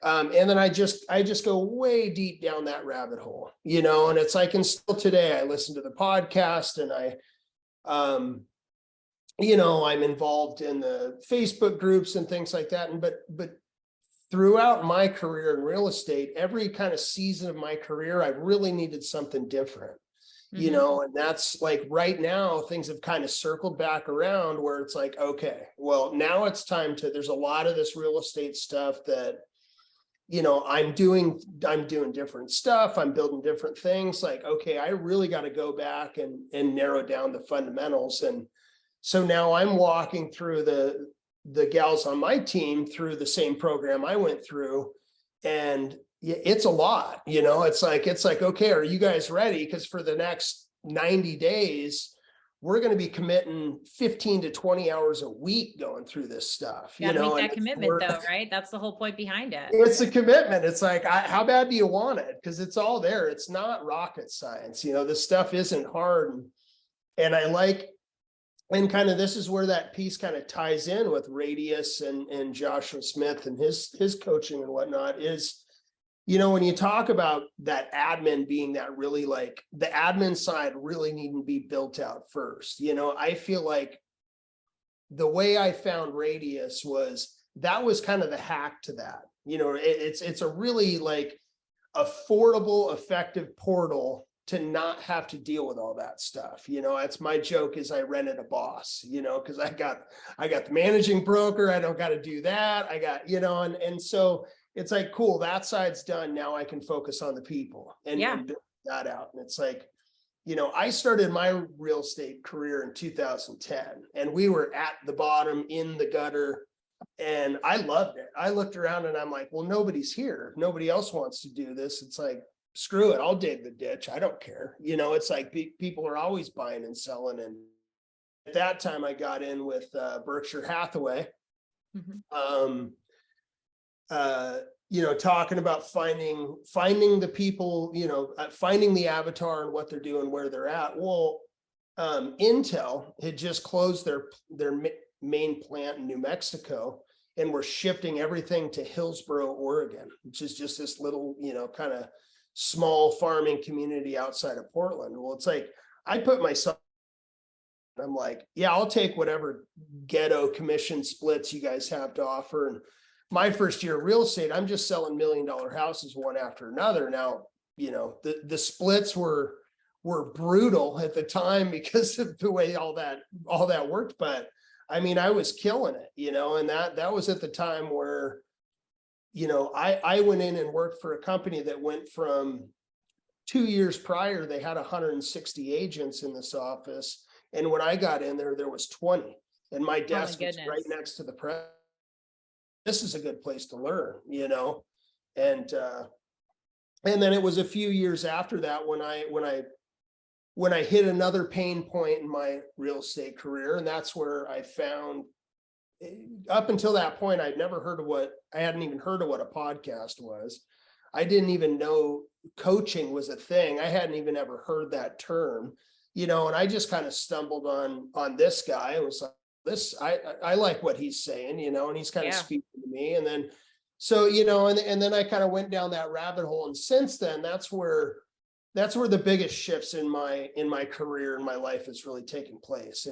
And then I just go way deep down that rabbit hole, and it's like, and still today I listen to the podcast and I'm involved in the Facebook groups and things like that. And, but throughout my career in real estate, every kind of season of my career, I really needed something different, and that's like right now things have kind of circled back around where it's like, okay, well, now it's time there's a lot of this real estate stuff that, I'm doing different stuff. I'm building different things. Like, okay, I really got to go back and narrow down the fundamentals. And so now I'm walking through the gals on my team through the same program I went through. And it's a lot, it's like, okay, are you guys ready? Because for the next 90 days, we're going to be committing 15 to 20 hours a week going through this stuff. Make that commitment though, right? That's the whole point behind it. It's a commitment. It's like, how bad do you want it? Because it's all there. It's not rocket science. This stuff isn't hard. And I like, and kind of this is where that piece kind of ties in with Radius and Joshua Smith and his coaching and whatnot is, when you talk about that admin being that really like the admin side really needing to be built out first, I feel like the way I found Radius was kind of the hack to that. It's a really like affordable, effective portal to not have to deal with all that stuff. That's my joke is I rented a boss, because I got the managing broker. I don't got to do that. I got, and so it's like, cool, that side's done. Now I can focus on the people and build that out. And it's like, I started my real estate career in 2010 and we were at the bottom in the gutter and I loved it. I looked around and I'm like, well, nobody's here. Nobody else wants to do this. It's like, screw it. I'll dig the ditch. I don't care. It's like people are always buying and selling. And at that time I got in with Berkshire Hathaway. Talking about finding the people, finding the avatar and what they're doing, where they're at. Well, Intel had just closed their main plant in New Mexico and we're shifting everything to Hillsboro, Oregon, which is just this little, kind of small farming community outside of Portland. Well, it's like, I put myself, I'm like, yeah, I'll take whatever ghetto commission splits you guys have to offer. And my first year of real estate, I'm just selling $1 million houses one after another. Now, the splits were brutal at the time because of the way all that worked. But I mean, I was killing it, and that was at the time where, I went in and worked for a company that went from 2 years prior, they had 160 agents in this office. And when I got in there, there was 20 and my desk was right next to the press. This is a good place to learn, and then it was a few years after that when I hit another pain point in my real estate career. And that's where I found, up until that point, I hadn't even heard of what a podcast was. I didn't even know coaching was a thing. I hadn't even ever heard that term, and I just kind of stumbled on this guy and was I like what he's saying, and he's kind of Yeah. speaking to me. And then, so, and then I kind of went down that rabbit hole. And since then, that's where the biggest shifts in my career and my life is really taking place.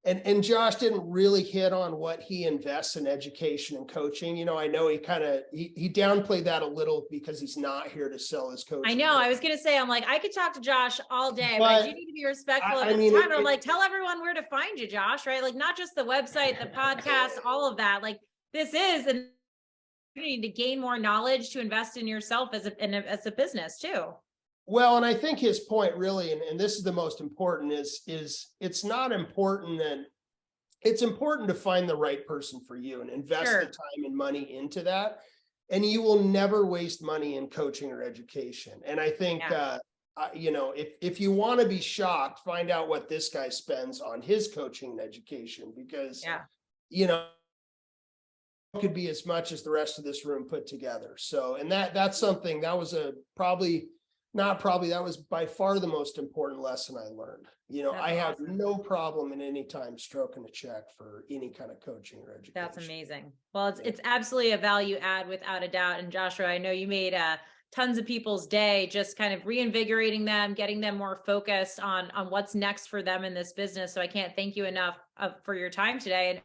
And Josh didn't really hit on what he invests in education and coaching. I know he downplayed that a little because he's not here to sell his coaching. I know. I was going to say, I'm like, I could talk to Josh all day, but I do need to be respectful of his time. I'm like, tell everyone where to find you, Josh, right? Like, not just the website, the podcast, all of that. Like, this is an opportunity to gain more knowledge, to invest in yourself as a business too. Well, and I think his point really, and this is the most important, is it's not important that it's important to find the right person for you and invest the time and money into that. And you will never waste money in coaching or education. And I think, if you want to be shocked, find out what this guy spends on his coaching and education, because, it could be as much as the rest of this room put together. So, and that's something that was that was by far the most important lesson I learned. I have no problem in any time stroking a check for any kind of coaching or education. That's amazing. Well, it's absolutely a value add without a doubt. And Joshua, I know you made tons of people's day, just kind of reinvigorating them, getting them more focused on what's next for them in this business. So I can't thank you enough for your time today and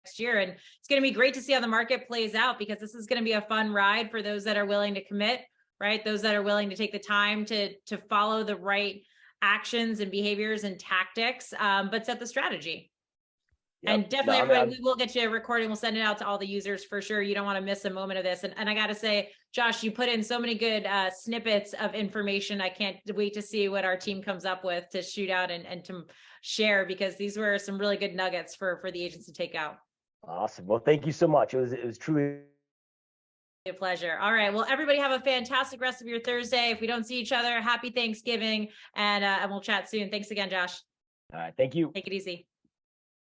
next year. And it's going to be great to see how the market plays out, because this is going to be a fun ride for those that are willing to commit, right? Those that are willing to take the time to follow the right actions and behaviors and tactics, but set the strategy. Yep. And definitely, everybody, we will get you a recording. We'll send it out to all the users for sure. You don't want to miss a moment of this. And I got to say, Josh, you put in so many good snippets of information. I can't wait to see what our team comes up with to shoot out and to share, because these were some really good nuggets for the agents to take out. Awesome. Well, thank you so much. It was truly a pleasure. All right. Well, everybody have a fantastic rest of your Thursday. If we don't see each other, happy Thanksgiving, and we'll chat soon. Thanks again, Josh. All right. Thank you. Take it easy.